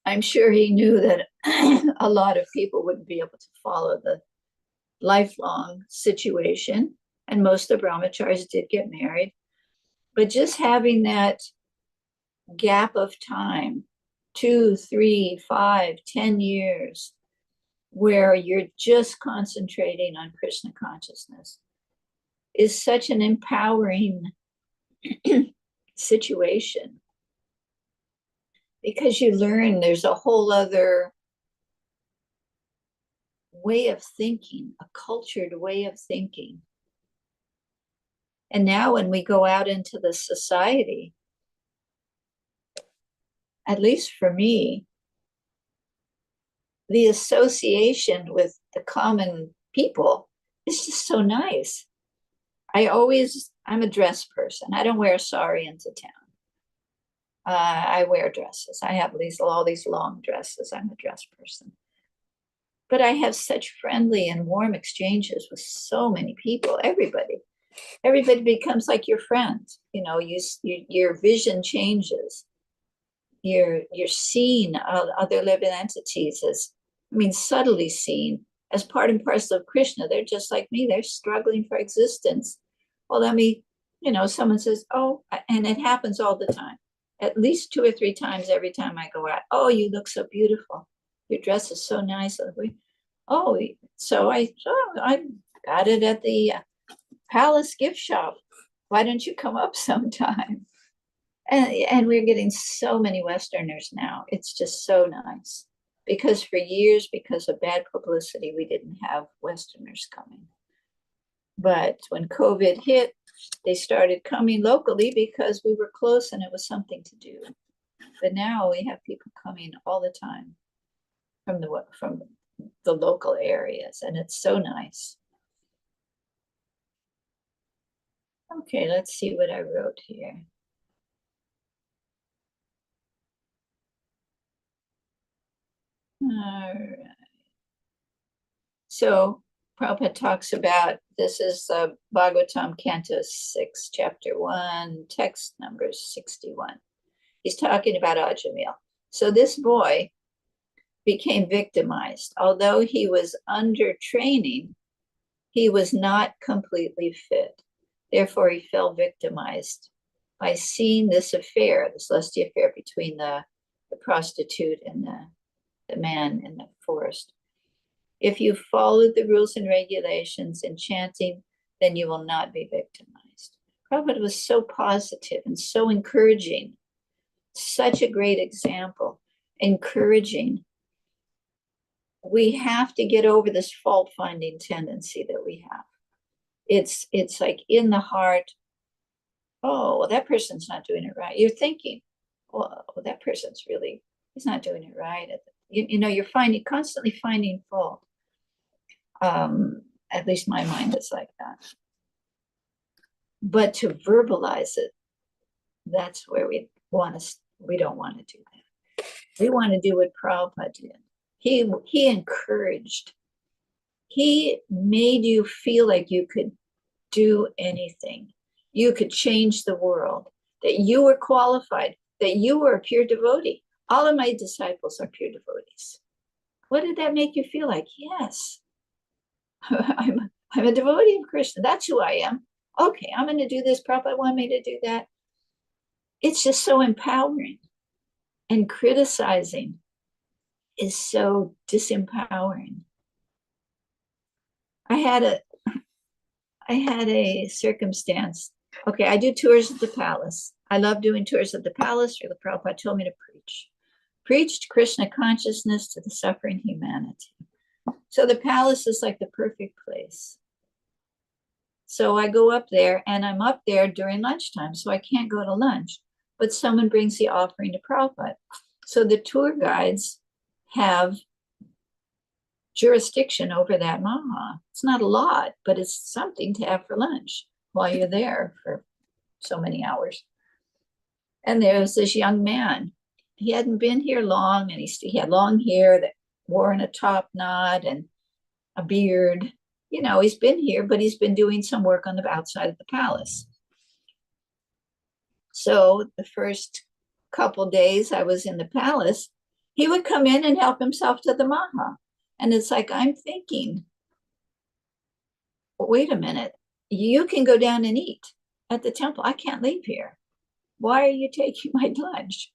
I'm sure he knew that a lot of people wouldn't be able to follow the lifelong situation. And most of the brahmacharis did get married. But just having that gap of time, 2, 3, 5, 10 years, where you're just concentrating on Krishna consciousness, is such an empowering situation, because you learn there's a whole other way of thinking, a cultured way of thinking. And now when we go out into the society, at least for me, the association with the common people is just so nice. I'm a dress person. I don't wear a sari into town. I wear dresses. I have all these long dresses. I'm a dress person. But I have such friendly and warm exchanges with so many people, everybody. Everybody becomes like your friend. Your vision changes. You're seeing other living entities as I mean, subtly seen as part and parcel of Krishna. They're just like me. They're struggling for existence. Well, let me, someone says, oh, and it happens all the time. At least 2 or 3 times every time I go out. Oh, you look so beautiful. Your dress is so nice. Oh, so I got it at the Palace gift shop. Why don't you come up sometime? And we're getting so many Westerners now. It's just so nice. Because for years, because of bad publicity, we didn't have Westerners coming. But when COVID hit, they started coming locally because we were close and it was something to do. But now we have people coming all the time from the local areas, and it's so nice. Okay, let's see what I wrote here. All right. So Prabhupada talks about, this is Bhagavatam, Canto 6, Chapter 1, text number 61. He's talking about Ajamil. So this boy became victimized. Although he was under training, he was not completely fit. Therefore, he fell victimized by seeing this affair, this lusty affair between the prostitute and the man in the forest. If you followed the rules and regulations in chanting, then you will not be victimized. Prabhupada was so positive and so encouraging, such a great example, encouraging. We have to get over this fault-finding tendency that we have. It's like in the heart, oh, well, that person's not doing it right. You're thinking, well, that person's really, he's not doing it right. You're constantly finding fault. At least my mind is like that. But to verbalize it, that's where we don't want to do that. We want to do what Prabhupada did. He encouraged. He made you feel like you could do anything. You could change the world, that you were qualified, that you were a pure devotee. All of my disciples are pure devotees. What did that make you feel like? Yes, I'm a devotee of Krishna. That's who I am. Okay, I'm going to do this. Prabhupada wanted me to do that. It's just so empowering. And criticizing is so disempowering. I had a circumstance. Okay, I do tours of the palace. I love doing tours of the palace. Srila Prabhupada told me to preach. Preached Krishna consciousness to the suffering humanity. So the palace is like the perfect place. So I go up there, and I'm up there during lunchtime, so I can't go to lunch. But someone brings the offering to Prabhupada. So the tour guides have jurisdiction over that maha. It's not a lot, but it's something to have for lunch while you're there for so many hours. And there's this young man. He hadn't been here long, and he had long hair that wore in a top knot and a beard. He's been here, but he's been doing some work on the outside of the palace. So the first couple days I was in the palace, he would come in and help himself to the maha. And it's like, I'm thinking, wait a minute, you can go down and eat at the temple. I can't leave here. Why are you taking my lunch?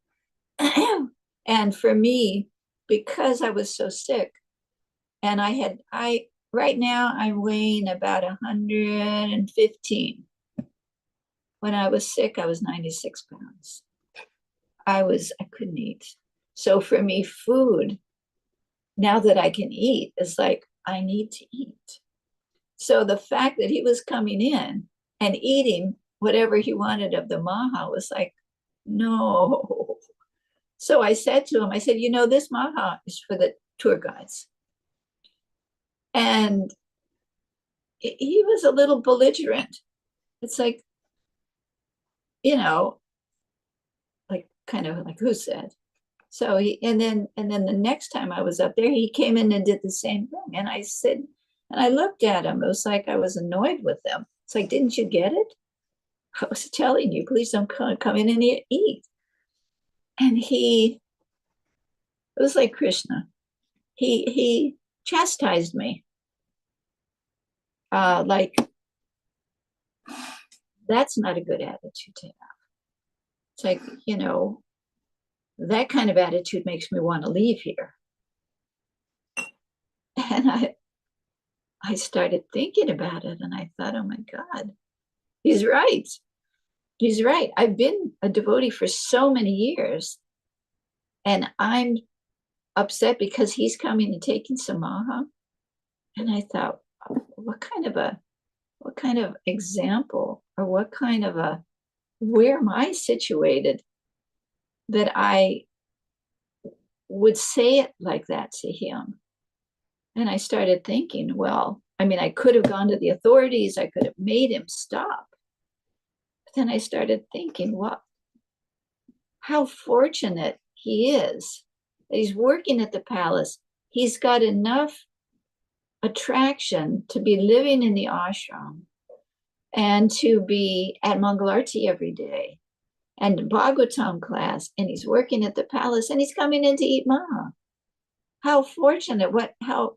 And for me, because I was so sick, and right now I'm weighing about 115. When I was sick, I was 96 pounds. I couldn't eat. So for me, food, now that I can eat, is like, I need to eat. So the fact that he was coming in and eating whatever he wanted of the maha was like, no. So I said to him, this maha is for the tour guides. And he was a little belligerent. It's like, like kind of like, who said? So and then the next time I was up there, he came in and did the same thing. And I said, and I looked at him. It was like I was annoyed with him. It's like, didn't you get it? I was telling you, please don't come in and eat. And it was like Krishna. he chastised me. Like, that's not a good attitude to have. It's like, you know, that kind of attitude makes me want to leave here. And I started thinking about it, and I thought, oh my God, he's right. He's right. I've been a devotee for so many years, and I'm upset because he's coming and taking samaha. And I thought, what kind of example, or what kind of where am I situated that I would say it like that to him? And I started thinking, well, I mean, I could have gone to the authorities. I could have made him stop. But then I started thinking, well, how fortunate he is that he's working at the palace. He's got enough attraction to be living in the ashram and to be at Mangalarti every day and Bhagavatam class, and he's working at the palace, and he's coming in to eat maha. How fortunate, how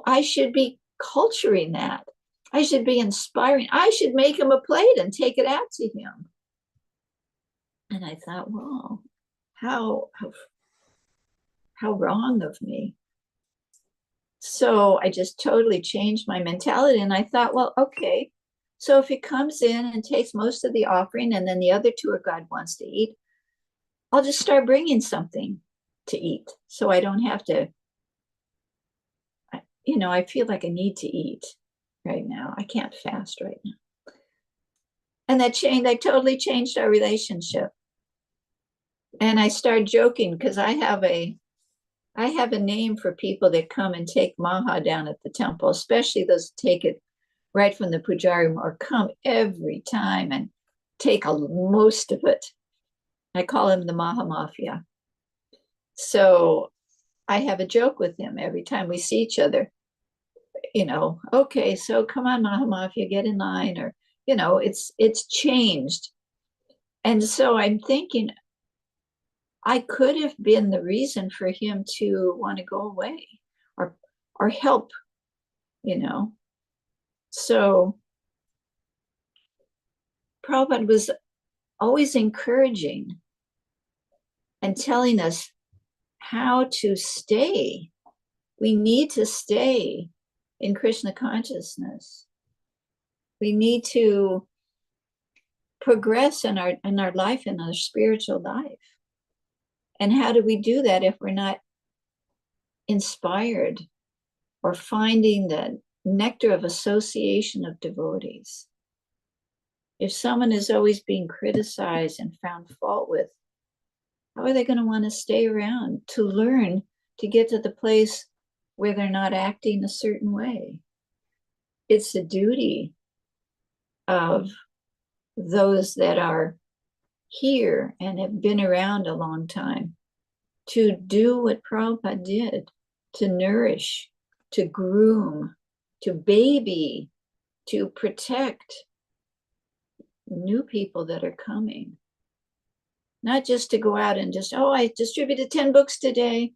I should be culturing that. I should be inspiring. I should make him a plate and take it out to him. And I thought, wow, how wrong of me. So I just totally changed my mentality, and I thought, well, okay, so if he comes in and takes most of the offering, and then the other two are God wants to eat, I'll just start bringing something to eat, so I don't have to, you know, I feel like I need to eat right now. I can't fast right now. And that totally changed our relationship. And I started joking because I have a name for people that come and take maha down at the temple, especially those who take it right from the pujari or come every time and take most of it. I call him the Maha Mafia. So I have a joke with him every time we see each other. You know, okay, so come on, Maha Mafia, get in line, or, you know, it's changed. And so I'm thinking, I could have been the reason for him to want to go away or help, you know. So Prabhupada was always encouraging and telling us how to stay. We need to stay in Krishna consciousness. We need to progress in our life, in our spiritual life. And how do we do that if we're not inspired or finding the nectar of association of devotees? If someone is always being criticized and found fault with, how are they going to want to stay around to learn to get to the place where they're not acting a certain way? It's the duty of those that are here and have been around a long time to do what Prabhupada did, to nourish, to groom, to baby, to protect new people that are coming. Not just to go out and just, oh, I distributed 10 books today.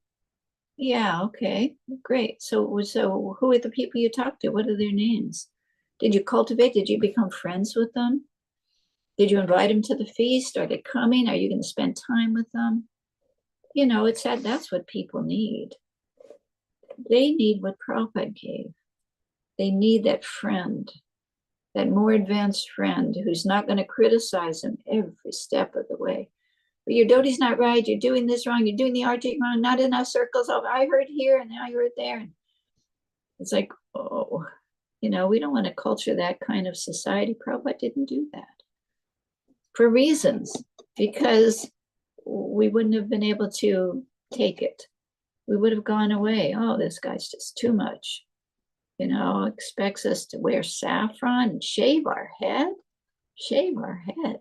Yeah, okay, great. So who are the people you talk to? What are their names? Did you cultivate? Did you become friends with them? Did you invite them to the feast? Are they coming? Are you going to spend time with them? You know, it's that's what people need. They need what Prabhupada gave. They need that friend, that more advanced friend who's not going to criticize them every step of the way. But your devotee's not right. You're doing this wrong. You're doing the arching wrong. Not enough circles. Oh, I heard here and now I heard there. It's like, oh, you know, we don't want to culture that kind of society. Prabhupada didn't do that for reasons, because we wouldn't have been able to take it. We would have gone away. Oh, this guy's just too much. You know, expects us to wear saffron and shave our head. Shave our head.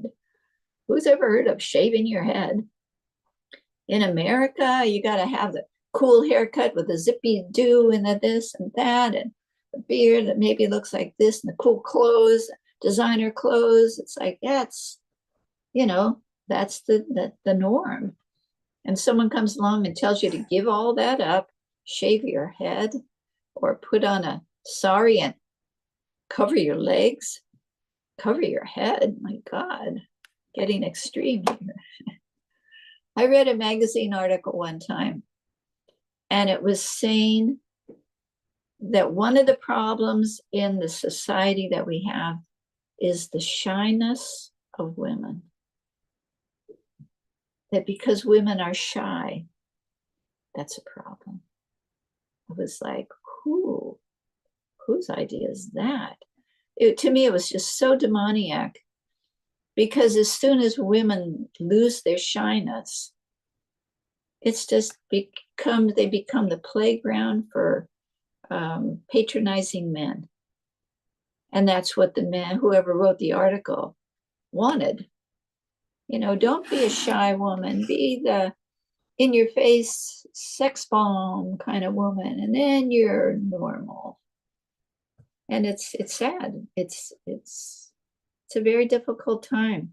Who's ever heard of shaving your head? In America, you got to have the cool haircut with the zippy do and the this and that, and the beard that maybe looks like this, and the cool clothes, designer clothes. It's like, that's, you know, that's the norm. And someone comes along and tells you to give all that up shave your head or put on a sari and cover your legs, cover your head. My God, getting extreme here. I read a magazine article one time, and it was saying that one of the problems in the society that we have is the shyness of women. That because women are shy, that's a problem. I was like, whose idea is that? To me, it was just so demoniac, because as soon as women lose their shyness, it's just they become the playground for patronizing men. And that's what the man, whoever wrote the article, wanted. You know, don't be a shy woman, be the in your face sex bomb kind of woman, and then you're normal. And it's sad. It's a very difficult time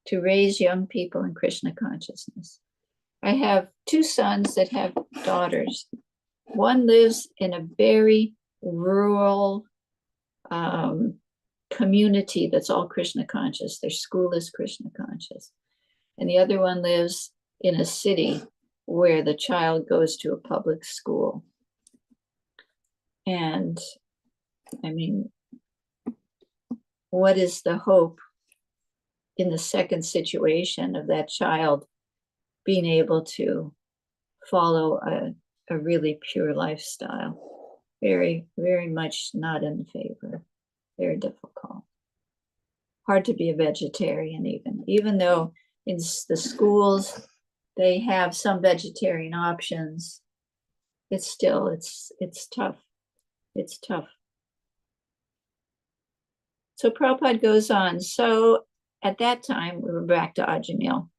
to raise young people in Krishna consciousness. I have two sons that have daughters. One lives in a very rural community that's all Krishna conscious. Their school is Krishna conscious. And the other one lives in a city where the child goes to a public school. And I mean, what is the hope in the second situation of that child being able to follow a really pure lifestyle? Very, very much not in favor. Very difficult. Hard to be a vegetarian even though in the schools they have some vegetarian options. It's still, it's tough. It's tough. So Prabhupada goes on. So at that time, we were back to Ajamil.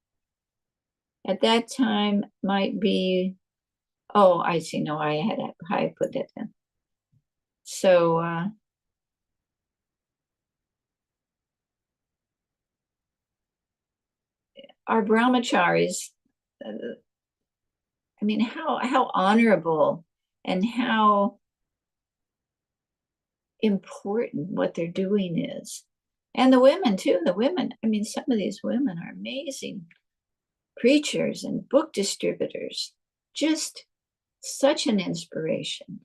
At that time might be, oh, I see. No, I put that in. So our brahmacharis, I mean, how honorable and how important what they're doing is. And the women too, I mean, some of these women are amazing preachers and book distributors, just such an inspiration.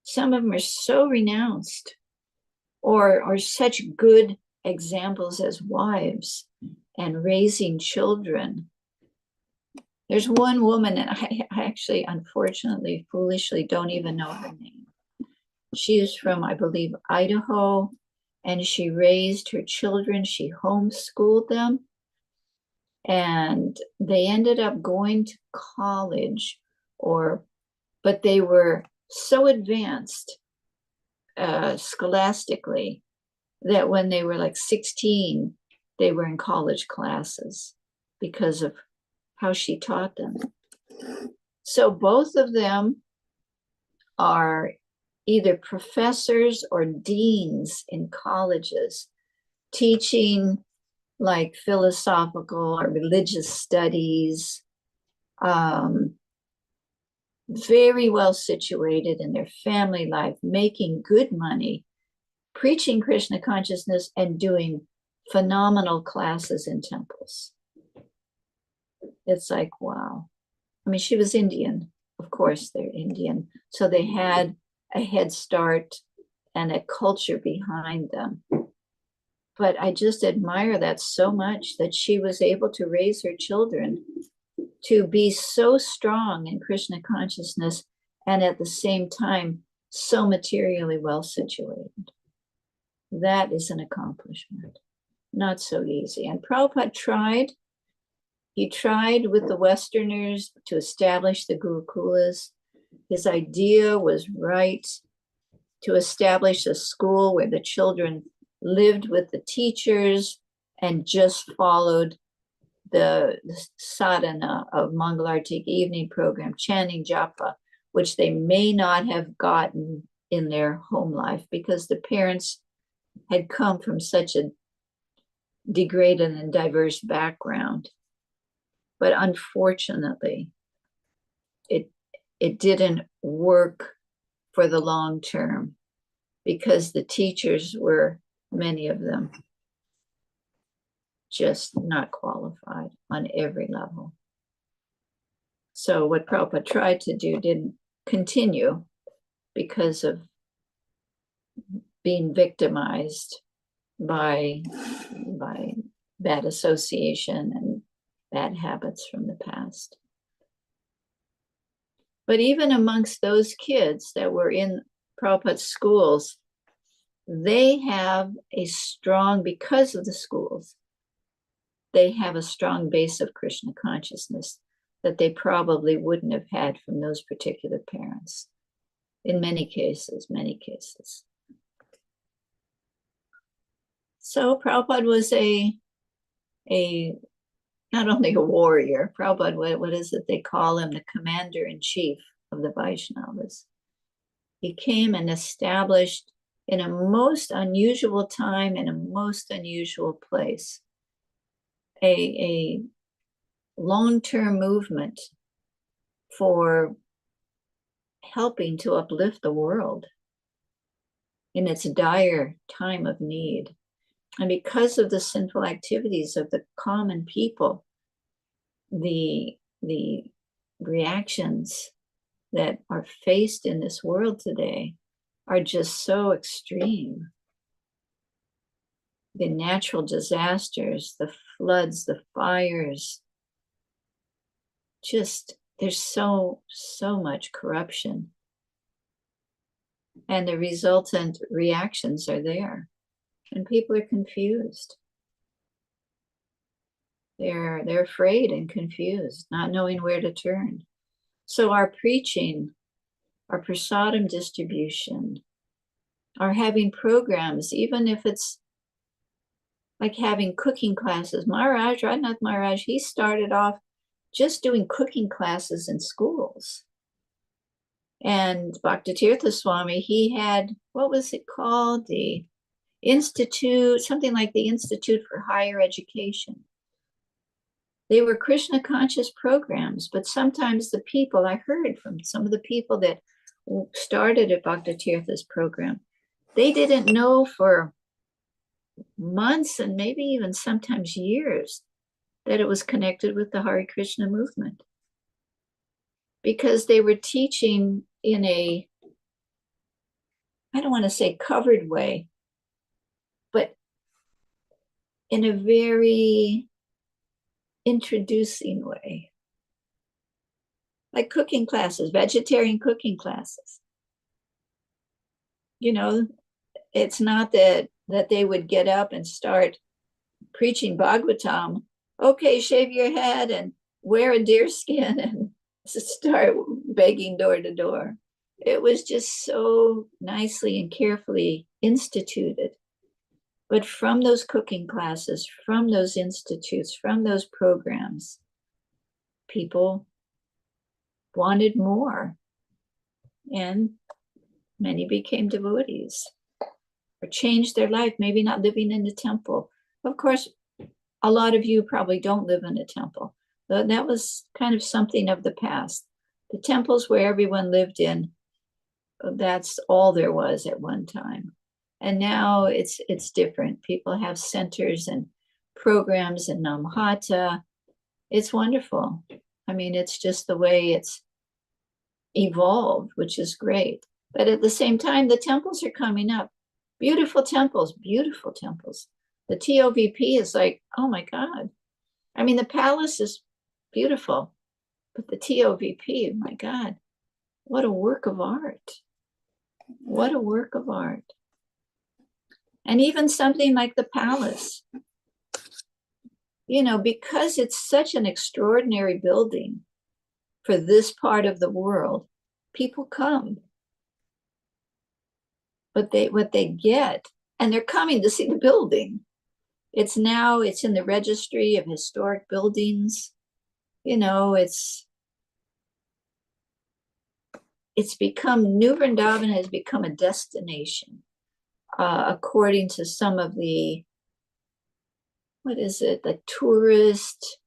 Some of them are so renounced or such good examples as wives and raising children. There's one woman, and I actually, unfortunately, foolishly don't even know her name. She is from, I believe, Idaho, and she raised her children. She homeschooled them, and they ended up going to college, but they were so advanced scholastically that when they were like 16, they were in college classes because of how she taught them. So both of them are either professors or deans in colleges, teaching like philosophical or religious studies, very well situated in their family life, making good money, preaching Krishna consciousness, and doing phenomenal classes in temples. It's like, wow. I mean, she was Indian. Of course, they're Indian. So they had a head start and a culture behind them. But I just admire that so much, that she was able to raise her children to be so strong in Krishna consciousness and at the same time so materially well situated. That is an accomplishment. Not so easy. And Prabhupada tried. He tried with the Westerners to establish the Gurukulas. His idea was right, to establish a school where the children lived with the teachers and just followed the sadhana of Mangalartik evening program, chanting Japa, which they may not have gotten in their home life because the parents had come from such a degraded and diverse background. But unfortunately, it didn't work for the long term because the teachers were, many of them, just not qualified on every level. So what Prabhupada tried to do didn't continue because of being victimized by bad association and bad habits from the past. But even amongst those kids that were in Prabhupada's schools, they have a strong, because of the schools, they have a strong base of Krishna consciousness that they probably wouldn't have had from those particular parents. In many cases. So Prabhupada was a not only a warrior, Prabhupada, what is it they call him? The commander-in-chief of the Vaishnavas. He came and established in a most unusual time, in a most unusual place, a long-term movement for helping to uplift the world in its dire time of need. And because of the sinful activities of the common people, the reactions that are faced in this world today are just so extreme. The natural disasters, the floods, the fires, just there's so much corruption. And the resultant reactions are there. And people are confused. They're afraid and confused, not knowing where to turn. So our preaching, our prasadam distribution, our having programs, even if it's like having cooking classes. Maharaj, Radhanath Maharaj, he started off just doing cooking classes in schools. And Bhaktitirtha Swami, he had, what was it called? The Institute, something like the Institute for Higher Education. They were Krishna conscious programs, but sometimes the people, I heard from some of the people that started at Bhaktitirtha's program, they didn't know for months and maybe even sometimes years that it was connected with the Hare Krishna movement. Because they were teaching in a, I don't want to say covered way, but in a very introducing way. Like cooking classes, vegetarian cooking classes. You know, it's not that they would get up and start preaching Bhagavatam. Okay, shave your head and wear a deer skin and start begging door to door. It was just so nicely and carefully instituted. But from those cooking classes, from those institutes, from those programs, people wanted more. And many became devotees or changed their life, maybe not living in the temple. Of course, a lot of you probably don't live in a temple. That was kind of something of the past. The temples where everyone lived in, that's all there was at one time. And now it's different. People have centers and programs in Namhata. It's wonderful. I mean, it's just the way it's evolved, which is great. But at the same time, the temples are coming up. Beautiful temples, beautiful temples. The TOVP is like, oh my God. I mean, the palace is beautiful, but the TOVP, my God, what a work of art. What a work of art. And even something like the palace, you know, because it's such an extraordinary building for this part of the world, people come. But what they get, and they're coming to see the building. It's in the registry of historic buildings. You know, it's become, New Vrindavan has become a destination, according to some of the, the tourist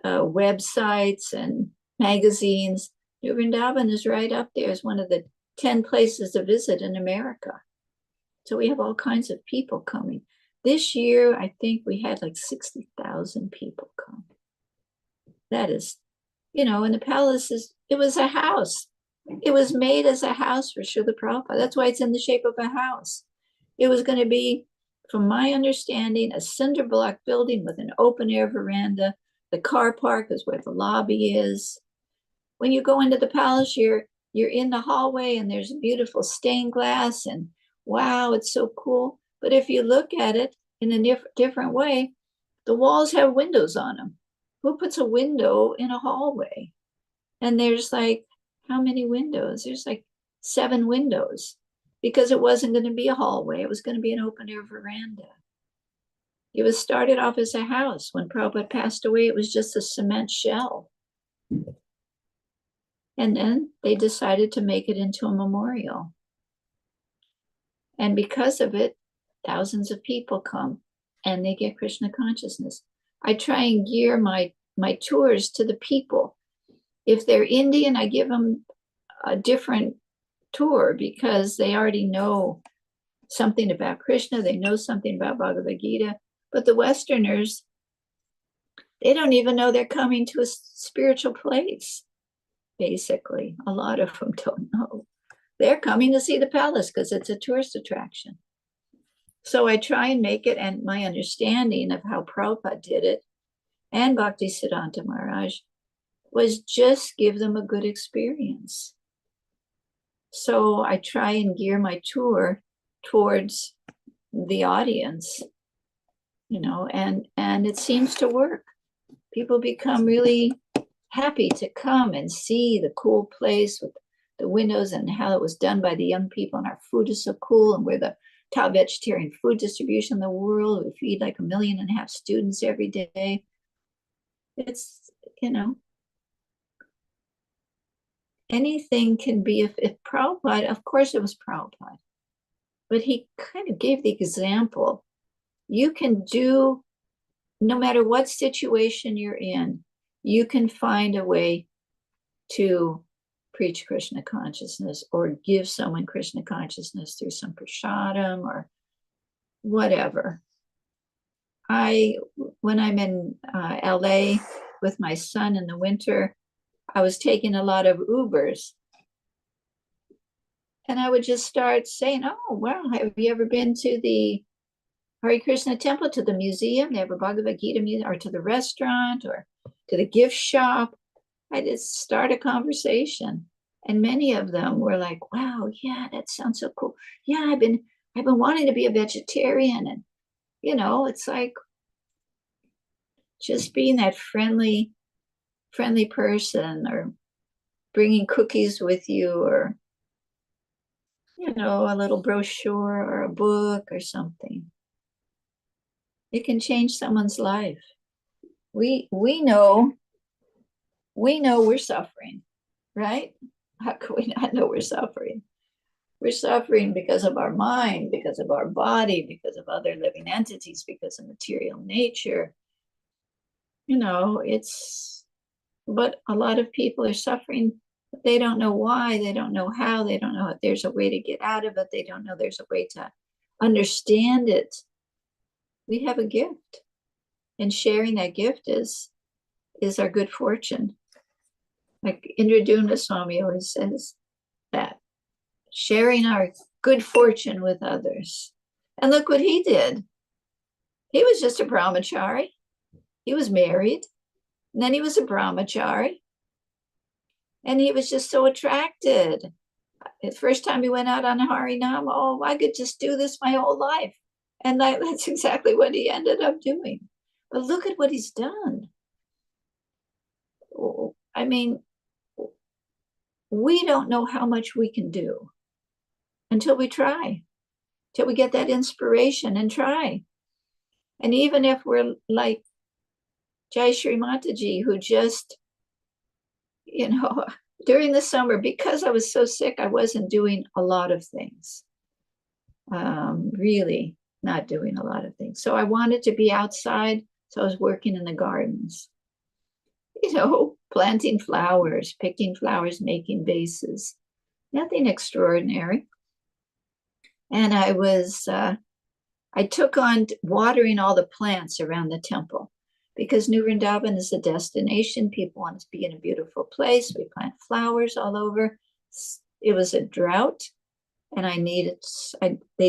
websites and magazines. Vrindavan is right up there as one of the 10 places to visit in America. So we have all kinds of people coming. This year, I think we had like 60,000 people come. That is, and the palace it was a house. It was made as a house for Srila Prabhupada. That's why it's in the shape of a house. It was going to be, from my understanding, a cinder block building with an open air veranda. The car park is where the lobby is. When you go into the palace, you're in the hallway and there's beautiful stained glass and wow, it's so cool. But if you look at it in a different way, the walls have windows on them. Who puts a window in a hallway? And there's like, how many windows? There's like 7 windows because it wasn't going to be a hallway. It was going to be an open air veranda. It was started off as a house. When Prabhupada passed away, it was just a cement shell. And then they decided to make it into a memorial. And because of it, thousands of people come and they get Krishna consciousness. I try and gear my tours to the people. If they're Indian, I give them a different tour because they already know something about Krishna. They know something about Bhagavad Gita. But the Westerners, they don't even know they're coming to a spiritual place, basically. A lot of them don't know. They're coming to see the palace because it's a tourist attraction. So I try and make it, and my understanding of how Prabhupada did it, and Bhakti Siddhanta Maharaj, was just give them a good experience. So I try and gear my tour towards the audience, and it seems to work. People become really happy to come and see the cool place with the windows and how it was done by the young people, and our food is so cool, and we're the top vegetarian food distribution in the world. We feed like 1.5 million students every day. It's, anything can be, if Prabhupada, of course it was Prabhupada, but he kind of gave the example. You can do, no matter what situation you're in, you can find a way to preach Krishna consciousness or give someone Krishna consciousness through some prasadam or whatever. When I'm in LA with my son in the winter, I was taking a lot of Ubers. And I would just start saying, oh, wow, have you ever been to the Hare Krishna temple, to the museum? They have a Bhagavad Gita museum, or to the restaurant, or to the gift shop. I just start a conversation. And many of them were like, wow, yeah, that sounds so cool. Yeah, I've been wanting to be a vegetarian. And, it's like just being that friendly person, or bringing cookies with you, or, a little brochure or a book or something. It can change someone's life. We know we're suffering, right? How can we not know we're suffering? We're suffering because of our mind, because of our body, because of other living entities, because of material nature. But a lot of people are suffering, but they don't know why, they don't know how, they don't know if there's a way to get out of it, they don't know there's a way to understand it. We have a gift, and sharing that gift is our good fortune. Like Indraduna Swami always says, that sharing our good fortune with others. And look what he did. He was just a brahmachari. He was married, and then he was a brahmachari. And he was just so attracted. The first time he went out on Harinam, oh, I could just do this my whole life. And that's exactly what he ended up doing. But look at what he's done. I mean, we don't know how much we can do until we try, till we get that inspiration and try. And even if we're like Jayasri Mataji, who just, during the summer, because I was so sick, I wasn't doing a lot of things, really not doing a lot of things. So I wanted to be outside, so I was working in the gardens. planting flowers, picking flowers, making vases. Nothing extraordinary. And I took on watering all the plants around the temple because New Vrindavan is a destination. People want to be in a beautiful place. We plant flowers all over. It was a drought and they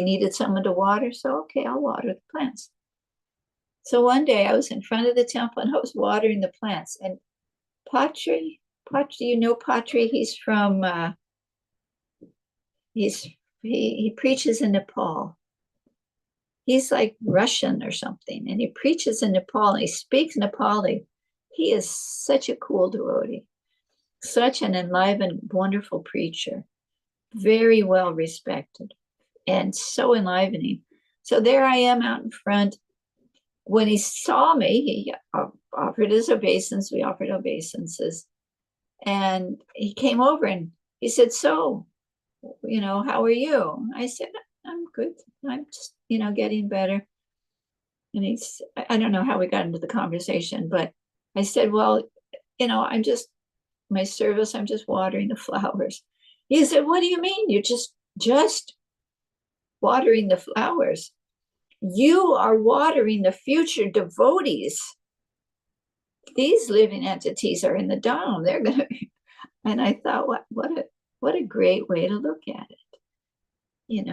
needed someone to water. So, okay, I'll water the plants. So one day I was in front of the temple and I was watering the plants. And Patri, you know Patri? He's from, he preaches in Nepal. He's like Russian or something, and he preaches in Nepal and he speaks Nepali. He is such a cool devotee, such an enlivened, wonderful preacher, very well respected and so enlivening. So there I am out in front. When he saw me, he offered his obeisance. We offered obeisances. And he came over and he said, so, how are you? I said, I'm good. I'm just, getting better. And I don't know how we got into the conversation, but I said, well, I'm just watering the flowers. He said, what do you mean? You're just watering the flowers. You are watering the future devotees. These living entities are in the dome. They're going to be. And I thought, what a great way to look at it.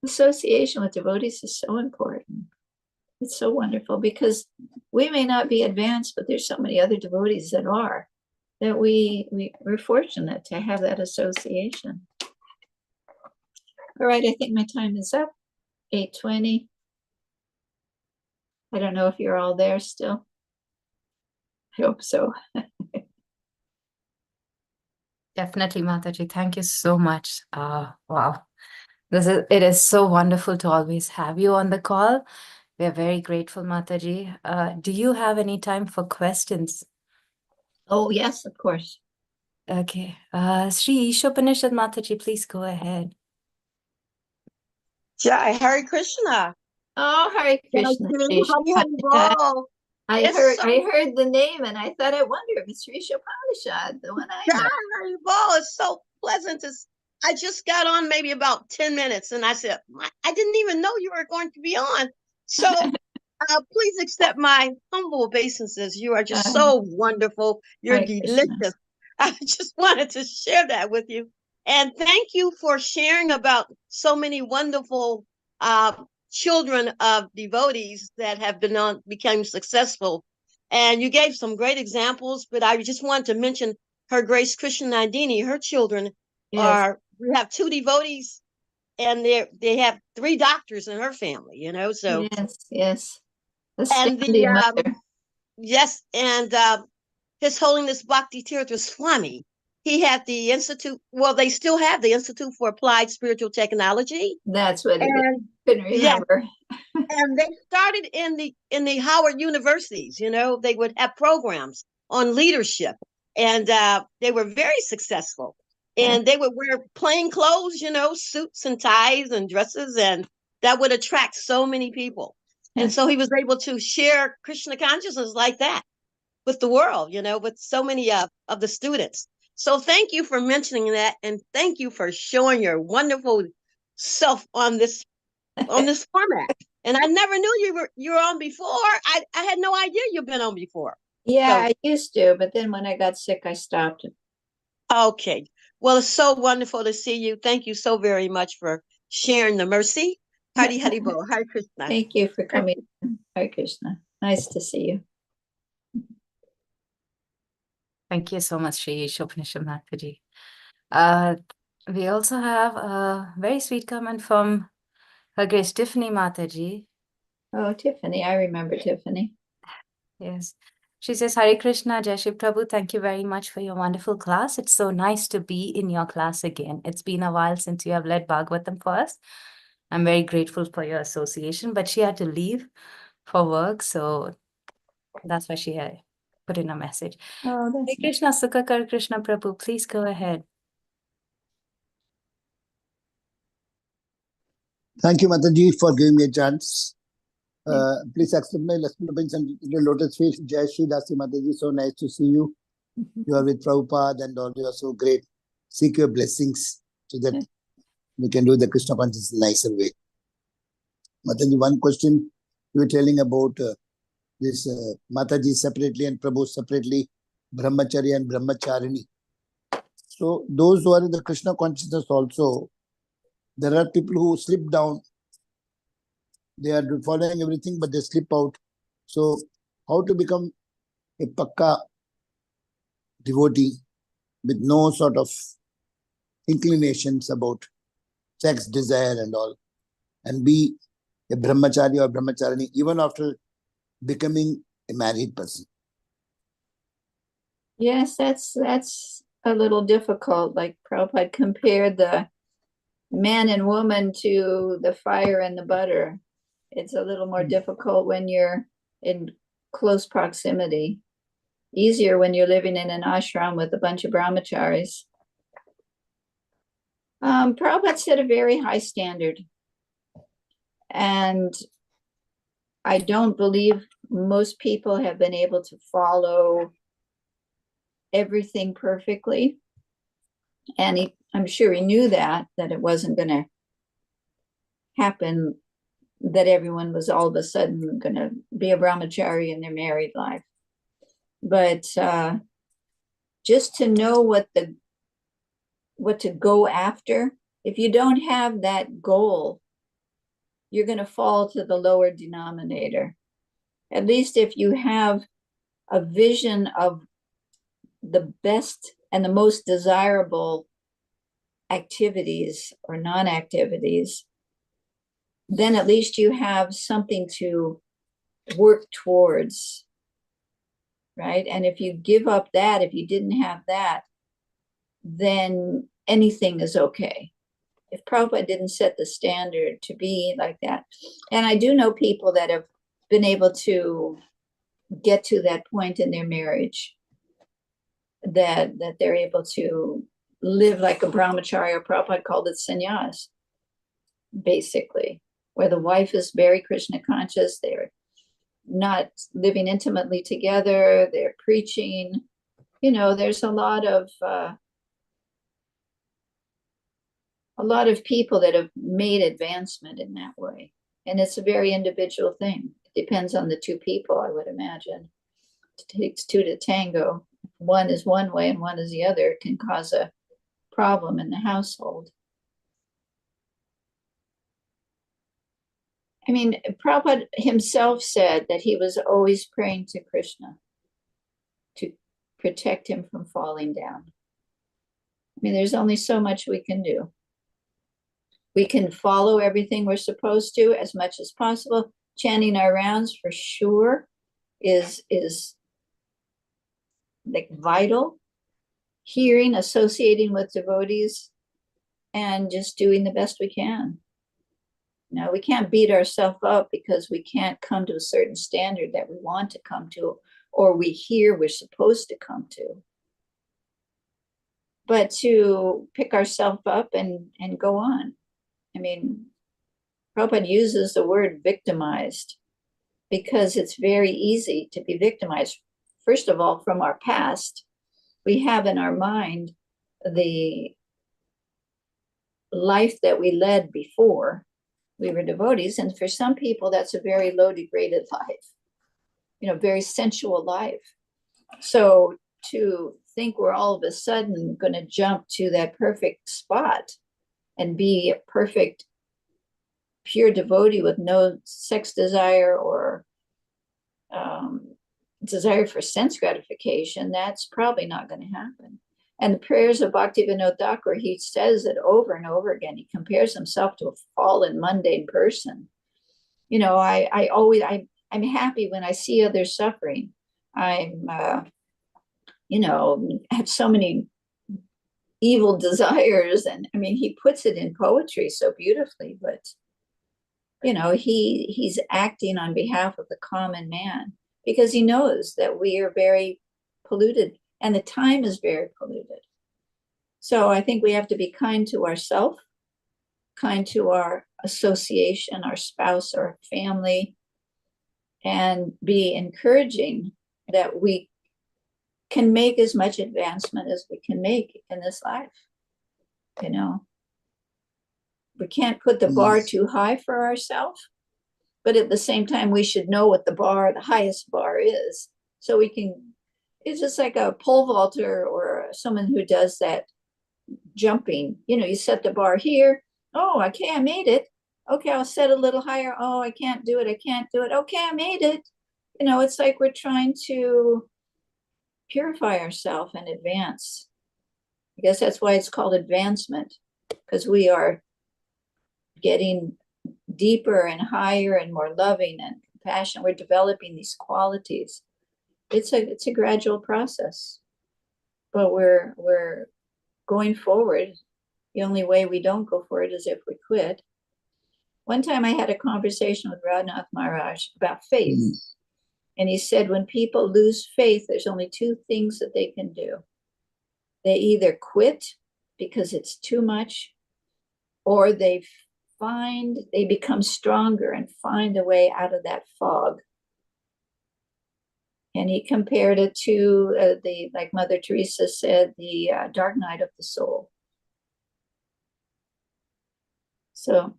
Association with devotees is so important. It's so wonderful because we may not be advanced, but there's so many other devotees that are, that we're fortunate to have that association. All right, I think my time is up. 8:20. I don't know if you're all there still. I hope so. Definitely, Mataji. Thank you so much. Wow. It is so wonderful to always have you on the call. We are very grateful, Mataji. Do you have any time for questions? Oh, yes, of course. Okay. Sri Ishopanishad Mataji, please go ahead. Jai Hare Krishna. Oh, Hare Krishna. I heard the name and I thought, I wonder if it's Sri Ishopanishad, the one I know. It's so pleasant to. I just got on maybe about 10 minutes and I said, I didn't even know you were going to be on. So please accept my humble obeisances. You are just so wonderful. You're delicious. Krishna. I just wanted to share that with you. And thank you for sharing about so many wonderful children of devotees that have become successful. And you gave some great examples, but I just wanted to mention Her Grace Krishna Nandini. Her children we have 2 devotees and they have 3 doctors in her family, so. Yes. And yes. And His Holiness Bhakti Tirtha Swami, he had the Institute. Well, they still have the Institute for Applied Spiritual Technology. That's what it is. Couldn't remember. And they started in the Howard universities. They would have programs on leadership, and they were very successful. And they would wear plain clothes, suits and ties and dresses, and that would attract so many people. And so he was able to share Krishna consciousness like that with the world, with so many of the students. So thank you for mentioning that, and thank you for showing your wonderful self on this format. And I never knew you were on before. I had no idea you've been on before. Yeah, I used to, but then when I got sick, I stopped. Okay. Well, it's so wonderful to see you. Thank you so very much for sharing the mercy. Hari Hari Bol. Hare Krishna. Thank you for coming. Hare Krishna. Nice to see you. Thank you so much, Sri Ishopanishad Mataji. We also have a very sweet comment from Her Grace Tiffany Mataji. Oh, Tiffany. I remember Tiffany. Yes. She says, Hare Krishna, Jayasri Prabhu, thank you very much for your wonderful class. It's so nice to be in your class again. It's been a while since you have led Bhagavatam for us. I'm very grateful for your association, but she had to leave for work, so that's why she had put in a message. Oh, that's Hare Krishna, Sukhakar Krishna Prabhu, please go ahead. Thank you, Mataji, for giving me a chance. Please accept my Lakshmi and lotus feet. Jayasri Mataji, so nice to see you. You are with Prabhupada and all. You are so great. Seek your blessings so that we can do the Krishna consciousness in a nicer way. Mataji, one question you were telling about this Mataji separately and Prabhu separately, Brahmachari and Brahmacharini. So those who are in the Krishna consciousness also, there are people who slip down. They are following everything, but they slip out. So how to become a pakka devotee with no sort of inclinations about sex, desire and all, and be a brahmachari or brahmacharini even after becoming a married person? Yes, that's a little difficult. Like Prabhupada compared the man and woman to the fire and the butter. It's a little more difficult when you're in close proximity. Easier when you're living in an ashram with a bunch of brahmacharis. Prabhupada set a very high standard. And I don't believe most people have been able to follow everything perfectly. And I'm sure he knew that it wasn't going to happen, that everyone was all of a sudden going to be a brahmachari in their married life. But just to know what to go after, if you don't have that goal, you're going to fall to the lower denominator. At least if you have a vision of the best and the most desirable activities or non-activities, then at least you have something to work towards, right? And if you give up that, if you didn't have that, then anything is okay. If Prabhupada didn't set the standard to be like that. And I do know people that have been able to get to that point in their marriage, that they're able to live like a brahmachari, or Prabhupada called it sannyas, basically, where the wife is very Krishna conscious, they're not living intimately together, they're preaching. You know, there's a lot of people that have made advancement in that way. And it's a very individual thing. It depends on the two people, I would imagine. It takes two to tango. One is one way and one is the other. It can cause a problem in the household. I mean, Prabhupada himself said that he was always praying to Krishna to protect him from falling down. I mean, there's only so much we can do. We can follow everything we're supposed to as much as possible. Chanting our rounds for sure is like vital. Hearing, associating with devotees, and just doing the best we can. Now, we can't beat ourselves up because we can't come to a certain standard that we want to come to, or we hear we're supposed to come to. But to pick ourselves up and go on. I mean, Prabhupada uses the word victimized because it's very easy to be victimized. First of all, from our past, we have in our mind the life that we led before we were devotees. And for some people, that's a very low degraded life, you know, very sensual life. So to think we're all of a sudden going to jump to that perfect spot and be a perfect, pure devotee with no sex desire or desire for sense gratification, that's probably not going to happen. And the prayers of Bhaktivinoda Thakur, he says it over and over again. He compares himself to a fallen, mundane person. You know, I'm happy when I see others suffering. I'm, you know, have so many evil desires. And I mean, he puts it in poetry so beautifully, but, you know, he's acting on behalf of the common man because he knows that we are very polluted and the time is very polluted. So I think we have to be kind to ourselves, kind to our association, our spouse, our family, and be encouraging that we can make as much advancement as we can make in this life. You know, we can't put the bar too high for ourselves, but at the same time, we should know what the highest bar is. So we can, it's just like a pole vaulter or someone who does that jumping. You know, you set the bar here. Oh, okay, I made it. Okay, I'll set a little higher. Oh, I can't do it. I can't do it. Okay, I made it. You know, it's like we're trying to purify ourselves and advance. I guess that's why it's called advancement, because we are getting deeper and higher and more loving and compassionate. We're developing these qualities. It's a gradual process, but we're going forward. The only way we don't go forward is if we quit. One time I had a conversation with Radhanath Maharaj about faith. And he said, when people lose faith, there's only two things that they can do. They either quit because it's too much, or they become stronger and find a way out of that fog. And he compared it to like Mother Teresa said, the dark night of the soul. So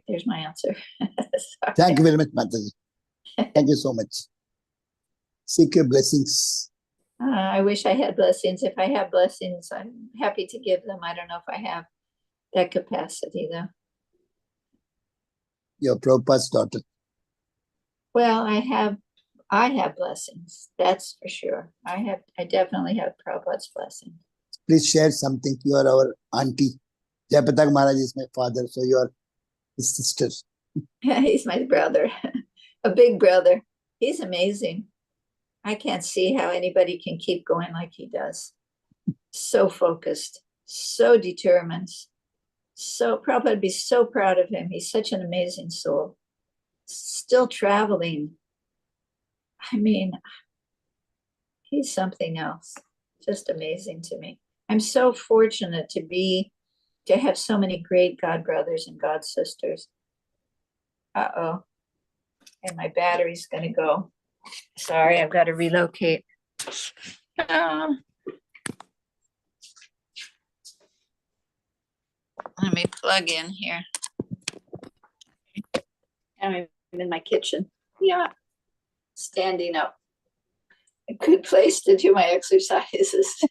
there's my answer. Thank you very much, Mataji. Thank you so much. Seek your blessings. I wish I had blessings. If I have blessings, I'm happy to give them. I don't know if I have that capacity, though. Your Prabhupada's daughter. Well, I have blessings. That's for sure. I definitely have Prabhupada's blessing. Please share something. You are our auntie. Jayapataka Maharaj is my father, so you are his sister. He's my brother, a big brother. He's amazing. I can't see how anybody can keep going like he does. So focused, so determined. So Prabhupada would be so proud of him. He's such an amazing soul. Still traveling. I mean, he's something else. Just amazing to me. I'm so fortunate to have so many great God brothers and God sisters. Uh-oh. And my battery's going to go. Sorry, I've got to relocate. Let me plug in here. I'm in my kitchen. Yeah. Standing up. A good place to do my exercises.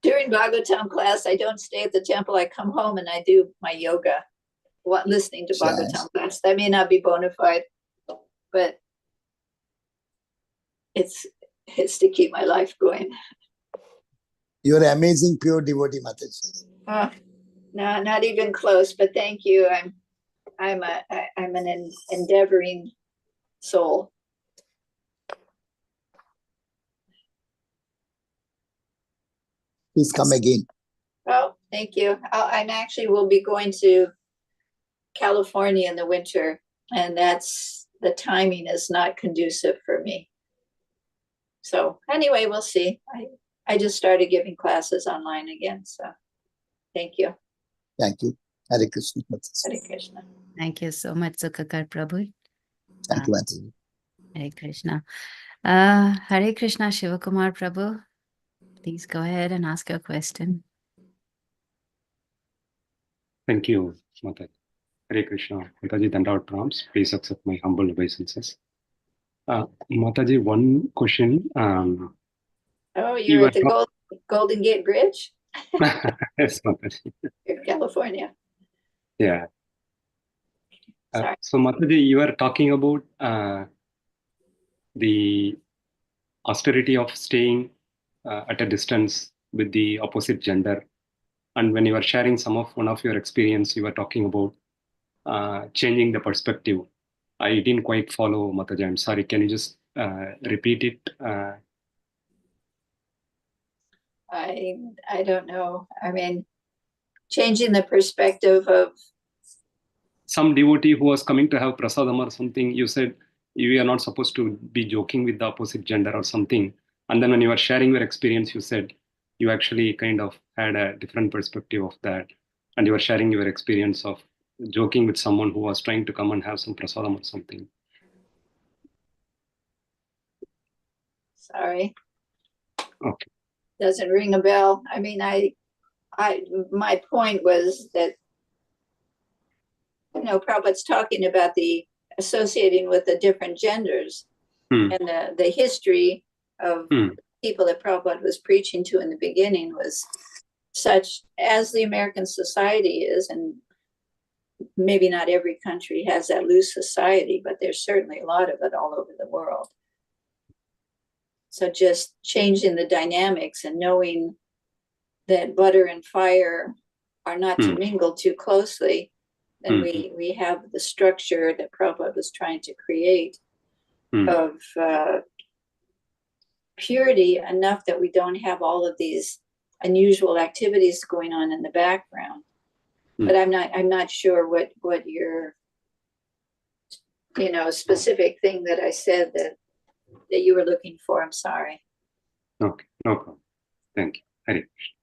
During Bhagavatam class, I don't stay at the temple. I come home and I do my yoga listening to Bhagavatam class. That may not be bona fide, but it's to keep my life going. You're an amazing pure devotee, Mataji. No, not even close, but thank you. I'm an endeavoring soul. Please come again. Oh, thank you. I'm actually will be going to California in the winter, and the timing is not conducive for me. So anyway, we'll see. I just started giving classes online again, so thank you. Thank you. Hare Krishna. Hare Krishna. Thank you so much, Sukhakar Prabhu. Thank you, Mataji. Hare Krishna. Hare Krishna, Shivakumar Prabhu. Please go ahead and ask your question. Thank you, Mataji. Hare Krishna. Mataji, Dandavat Pranams. Please accept my humble obeisances. Mataji, one question. You're at the Golden Gate Bridge? Yes, Mataji. In California. Yeah. Sorry. So, Mataji, you are talking about the austerity of staying at a distance with the opposite gender. And when you were sharing one of your experience, you were talking about changing the perspective. I didn't quite follow, Mataji. I'm sorry. Can you just repeat it? I don't know. I mean, changing the perspective of some devotee who was coming to have prasadam or something, you said you are not supposed to be joking with the opposite gender or something. And then when you were sharing your experience, you said you actually kind of had a different perspective of that. And you were sharing your experience of joking with someone who was trying to come and have some prasadam or something. Sorry. Okay. Doesn't ring a bell. I mean, my point was that, Prabhupada's talking about the associating with the different genders and the history of people that Prabhupada was preaching to in the beginning was such as the American society is, and maybe not every country has that loose society, but there's certainly a lot of it all over the world. So just changing the dynamics and knowing that butter and fire are not to mingle too closely, then we have the structure that Prabhupada was trying to create of purity enough that we don't have all of these unusual activities going on in the background. But I'm not sure what your specific thing that I said that you were looking for. I'm sorry. Okay, no problem. Thank you. Hare Krishna.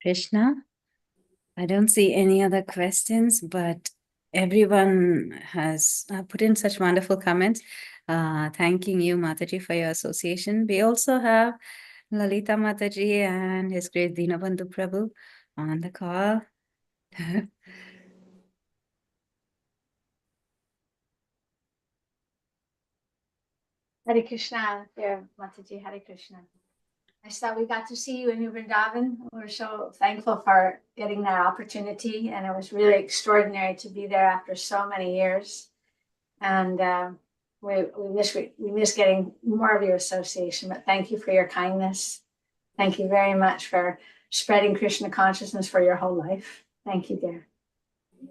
Krishna, I don't see any other questions, but everyone has put in such wonderful comments. Thanking you, Mataji, for your association. We also have Lalita Mataji and His Great Dinabandhu Prabhu on the call. Hare Krishna, dear Mataji, Hare Krishna. I thought we got to see you in Vrindavan. We're so thankful for getting that opportunity, and it was really extraordinary to be there after so many years. And we miss getting more of your association, but thank you for your kindness. Thank you very much for spreading Krishna consciousness for your whole life. Thank you, dear.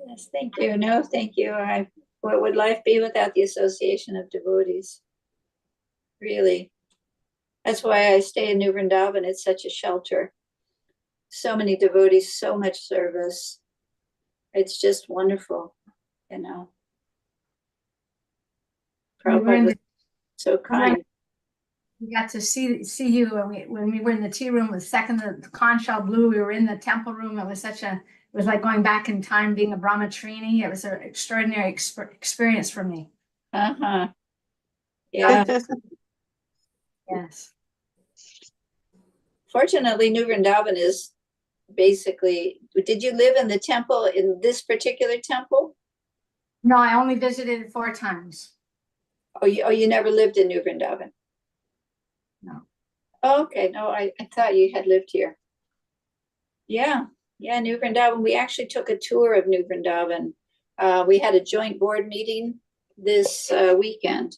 Yes, thank you. No, thank you. What would life be without the association of devotees? Really. That's why I stay in New Vrindavan. It's such a shelter. So many devotees, so much service. It's just wonderful, Prabhupada was so kind. We got to see you when we were in the tea room the second the conch shell blew. We were in the temple room. It was like going back in time, being a brahmacharya. It was an extraordinary experience for me. Yeah. Yes. Fortunately, New Vrindavan is basically, did you live in the temple, in this particular temple? No, I only visited it 4 times. Oh, you never lived in New Vrindavan? No. Oh, okay, no, I thought you had lived here. Yeah, New Vrindavan. We actually took a tour of New Vrindavan. We had a joint board meeting this weekend,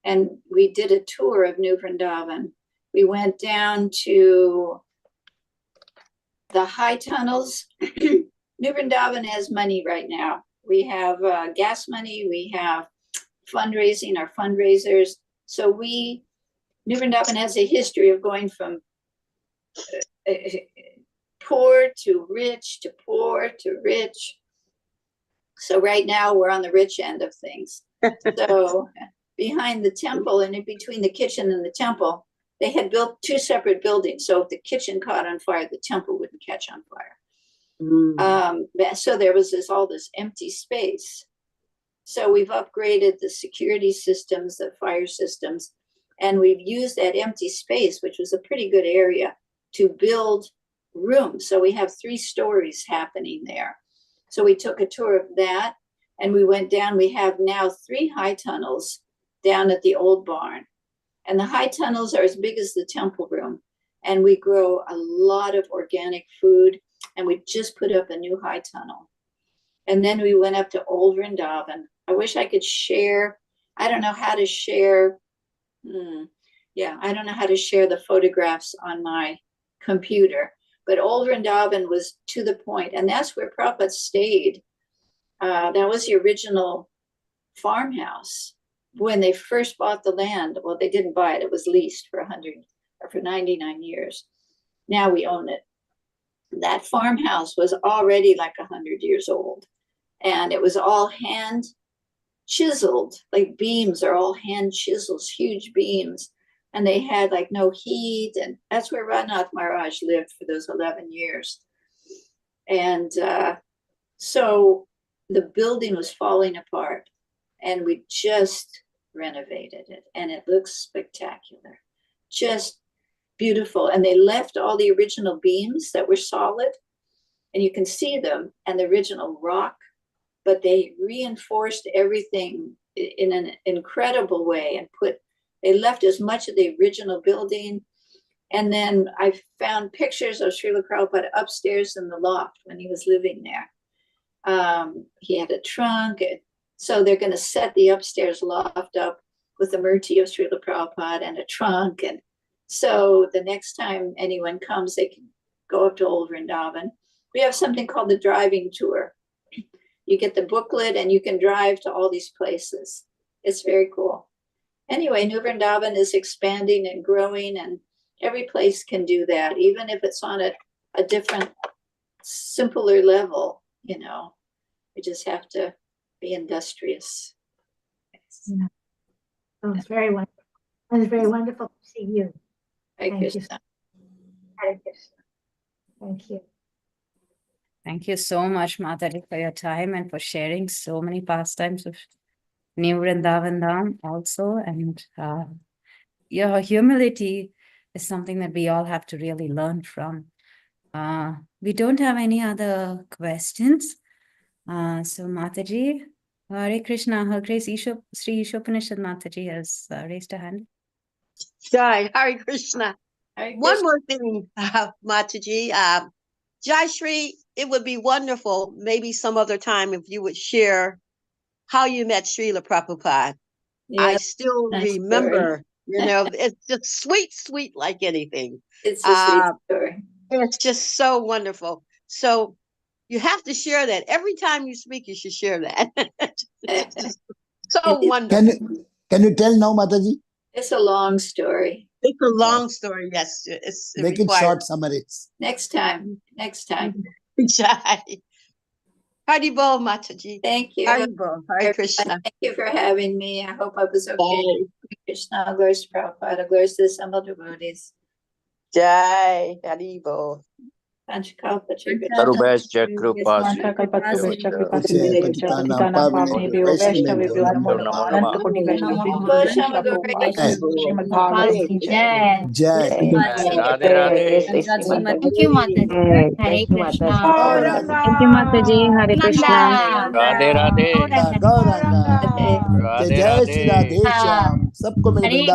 and we did a tour of New Vrindavan. We went down to the high tunnels. New Vrindavan has money right now. We have gas money. We have fundraising, our fundraisers. So New Vrindavan has a history of going from poor to rich to poor to rich. So right now we're on the rich end of things. So behind the temple and in between the kitchen and the temple, they had built 2 separate buildings. So if the kitchen caught on fire, the temple wouldn't catch on fire. So there was all this empty space. So we've upgraded the security systems, the fire systems, and we've used that empty space, which was a pretty good area, to build rooms. So we have 3 stories happening there. So we took a tour of that, and we went down. We have now 3 high tunnels down at the old barn. And the high tunnels are as big as the temple room. And we grow a lot of organic food. And we just put up a new high tunnel. And then we went up to Old Vrindavan. I wish I could share. I don't know how to share. I don't know how to share the photographs on my computer. But Old Vrindavan was to the point. And that's where Prabhupada stayed. That was the original farmhouse. When they first bought the land, well, they didn't buy it. It was leased for 99 years. Now we own it. That farmhouse was already like 100 years old. And it was all hand chiseled, like beams are all hand chisels, huge beams. and they had like no heat, and that's where Radhanath Maharaj lived for those 11 years. And so the building was falling apart, and we just renovated it, and it looks spectacular, just beautiful. And they left all the original beams that were solid, and you can see them, and the original rock, but they reinforced everything in an incredible way and they left as much of the original building. And then I found pictures of Srila Prabhupada upstairs in the loft when he was living there. He had a trunk. So they're going to set the upstairs loft up with a murti of Srila Prabhupada and a trunk. And so the next time anyone comes, they can go up to Old Vrindavan. We have something called the driving tour. You get the booklet and you can drive to all these places. It's very cool. Anyway, New Vrindavan is expanding and growing, and every place can do that, even if it's on a different, simpler level, you know. We just have to be industrious. Yeah. Oh, it's very wonderful. It was very wonderful to see you. Thank you. Hare Krishna. Thank you. Thank you so much, Mataji, for your time and for sharing so many pastimes of New Vrindavan Dham also. And your humility is something that we all have to really learn from. We don't have any other questions. So Mataji, Hare Krishna, Her Grace Sri Ishopanishad Mataji has raised her hand. Jai, Hare Krishna. Hare One Krishna. more thing, Mataji. Jayasri, it would be wonderful, maybe some other time, if you would share how you met Srila Prabhupada. I Yes, still nice remember, you know, it's just sweet, sweet like anything. It's a sweet story. It's just so wonderful. So you have to share that. Every time you speak, you should share that. It's just so wonderful. Can you tell now, Mataji? It's a long story. It's a long story, yes. Make it short, summarize. Next time. Jai. Haribol, Mataji. Thank you. Haribol, Hare Krishna. Thank you for having me. I hope I was okay. Hare Krishna, glory to Prabhupada, glory to the assembled devotees. Jai, Haribol. Sarubhascha kripa Jai. Radhe Radhe. Thank you, Mataji. Hare Krishna. Thank you, Mataji. Hare Krishna. Radhe Radhe. Gauranga. Radhe Jai Shri Radhe. Radhe Shyam. सबको मेरे Hare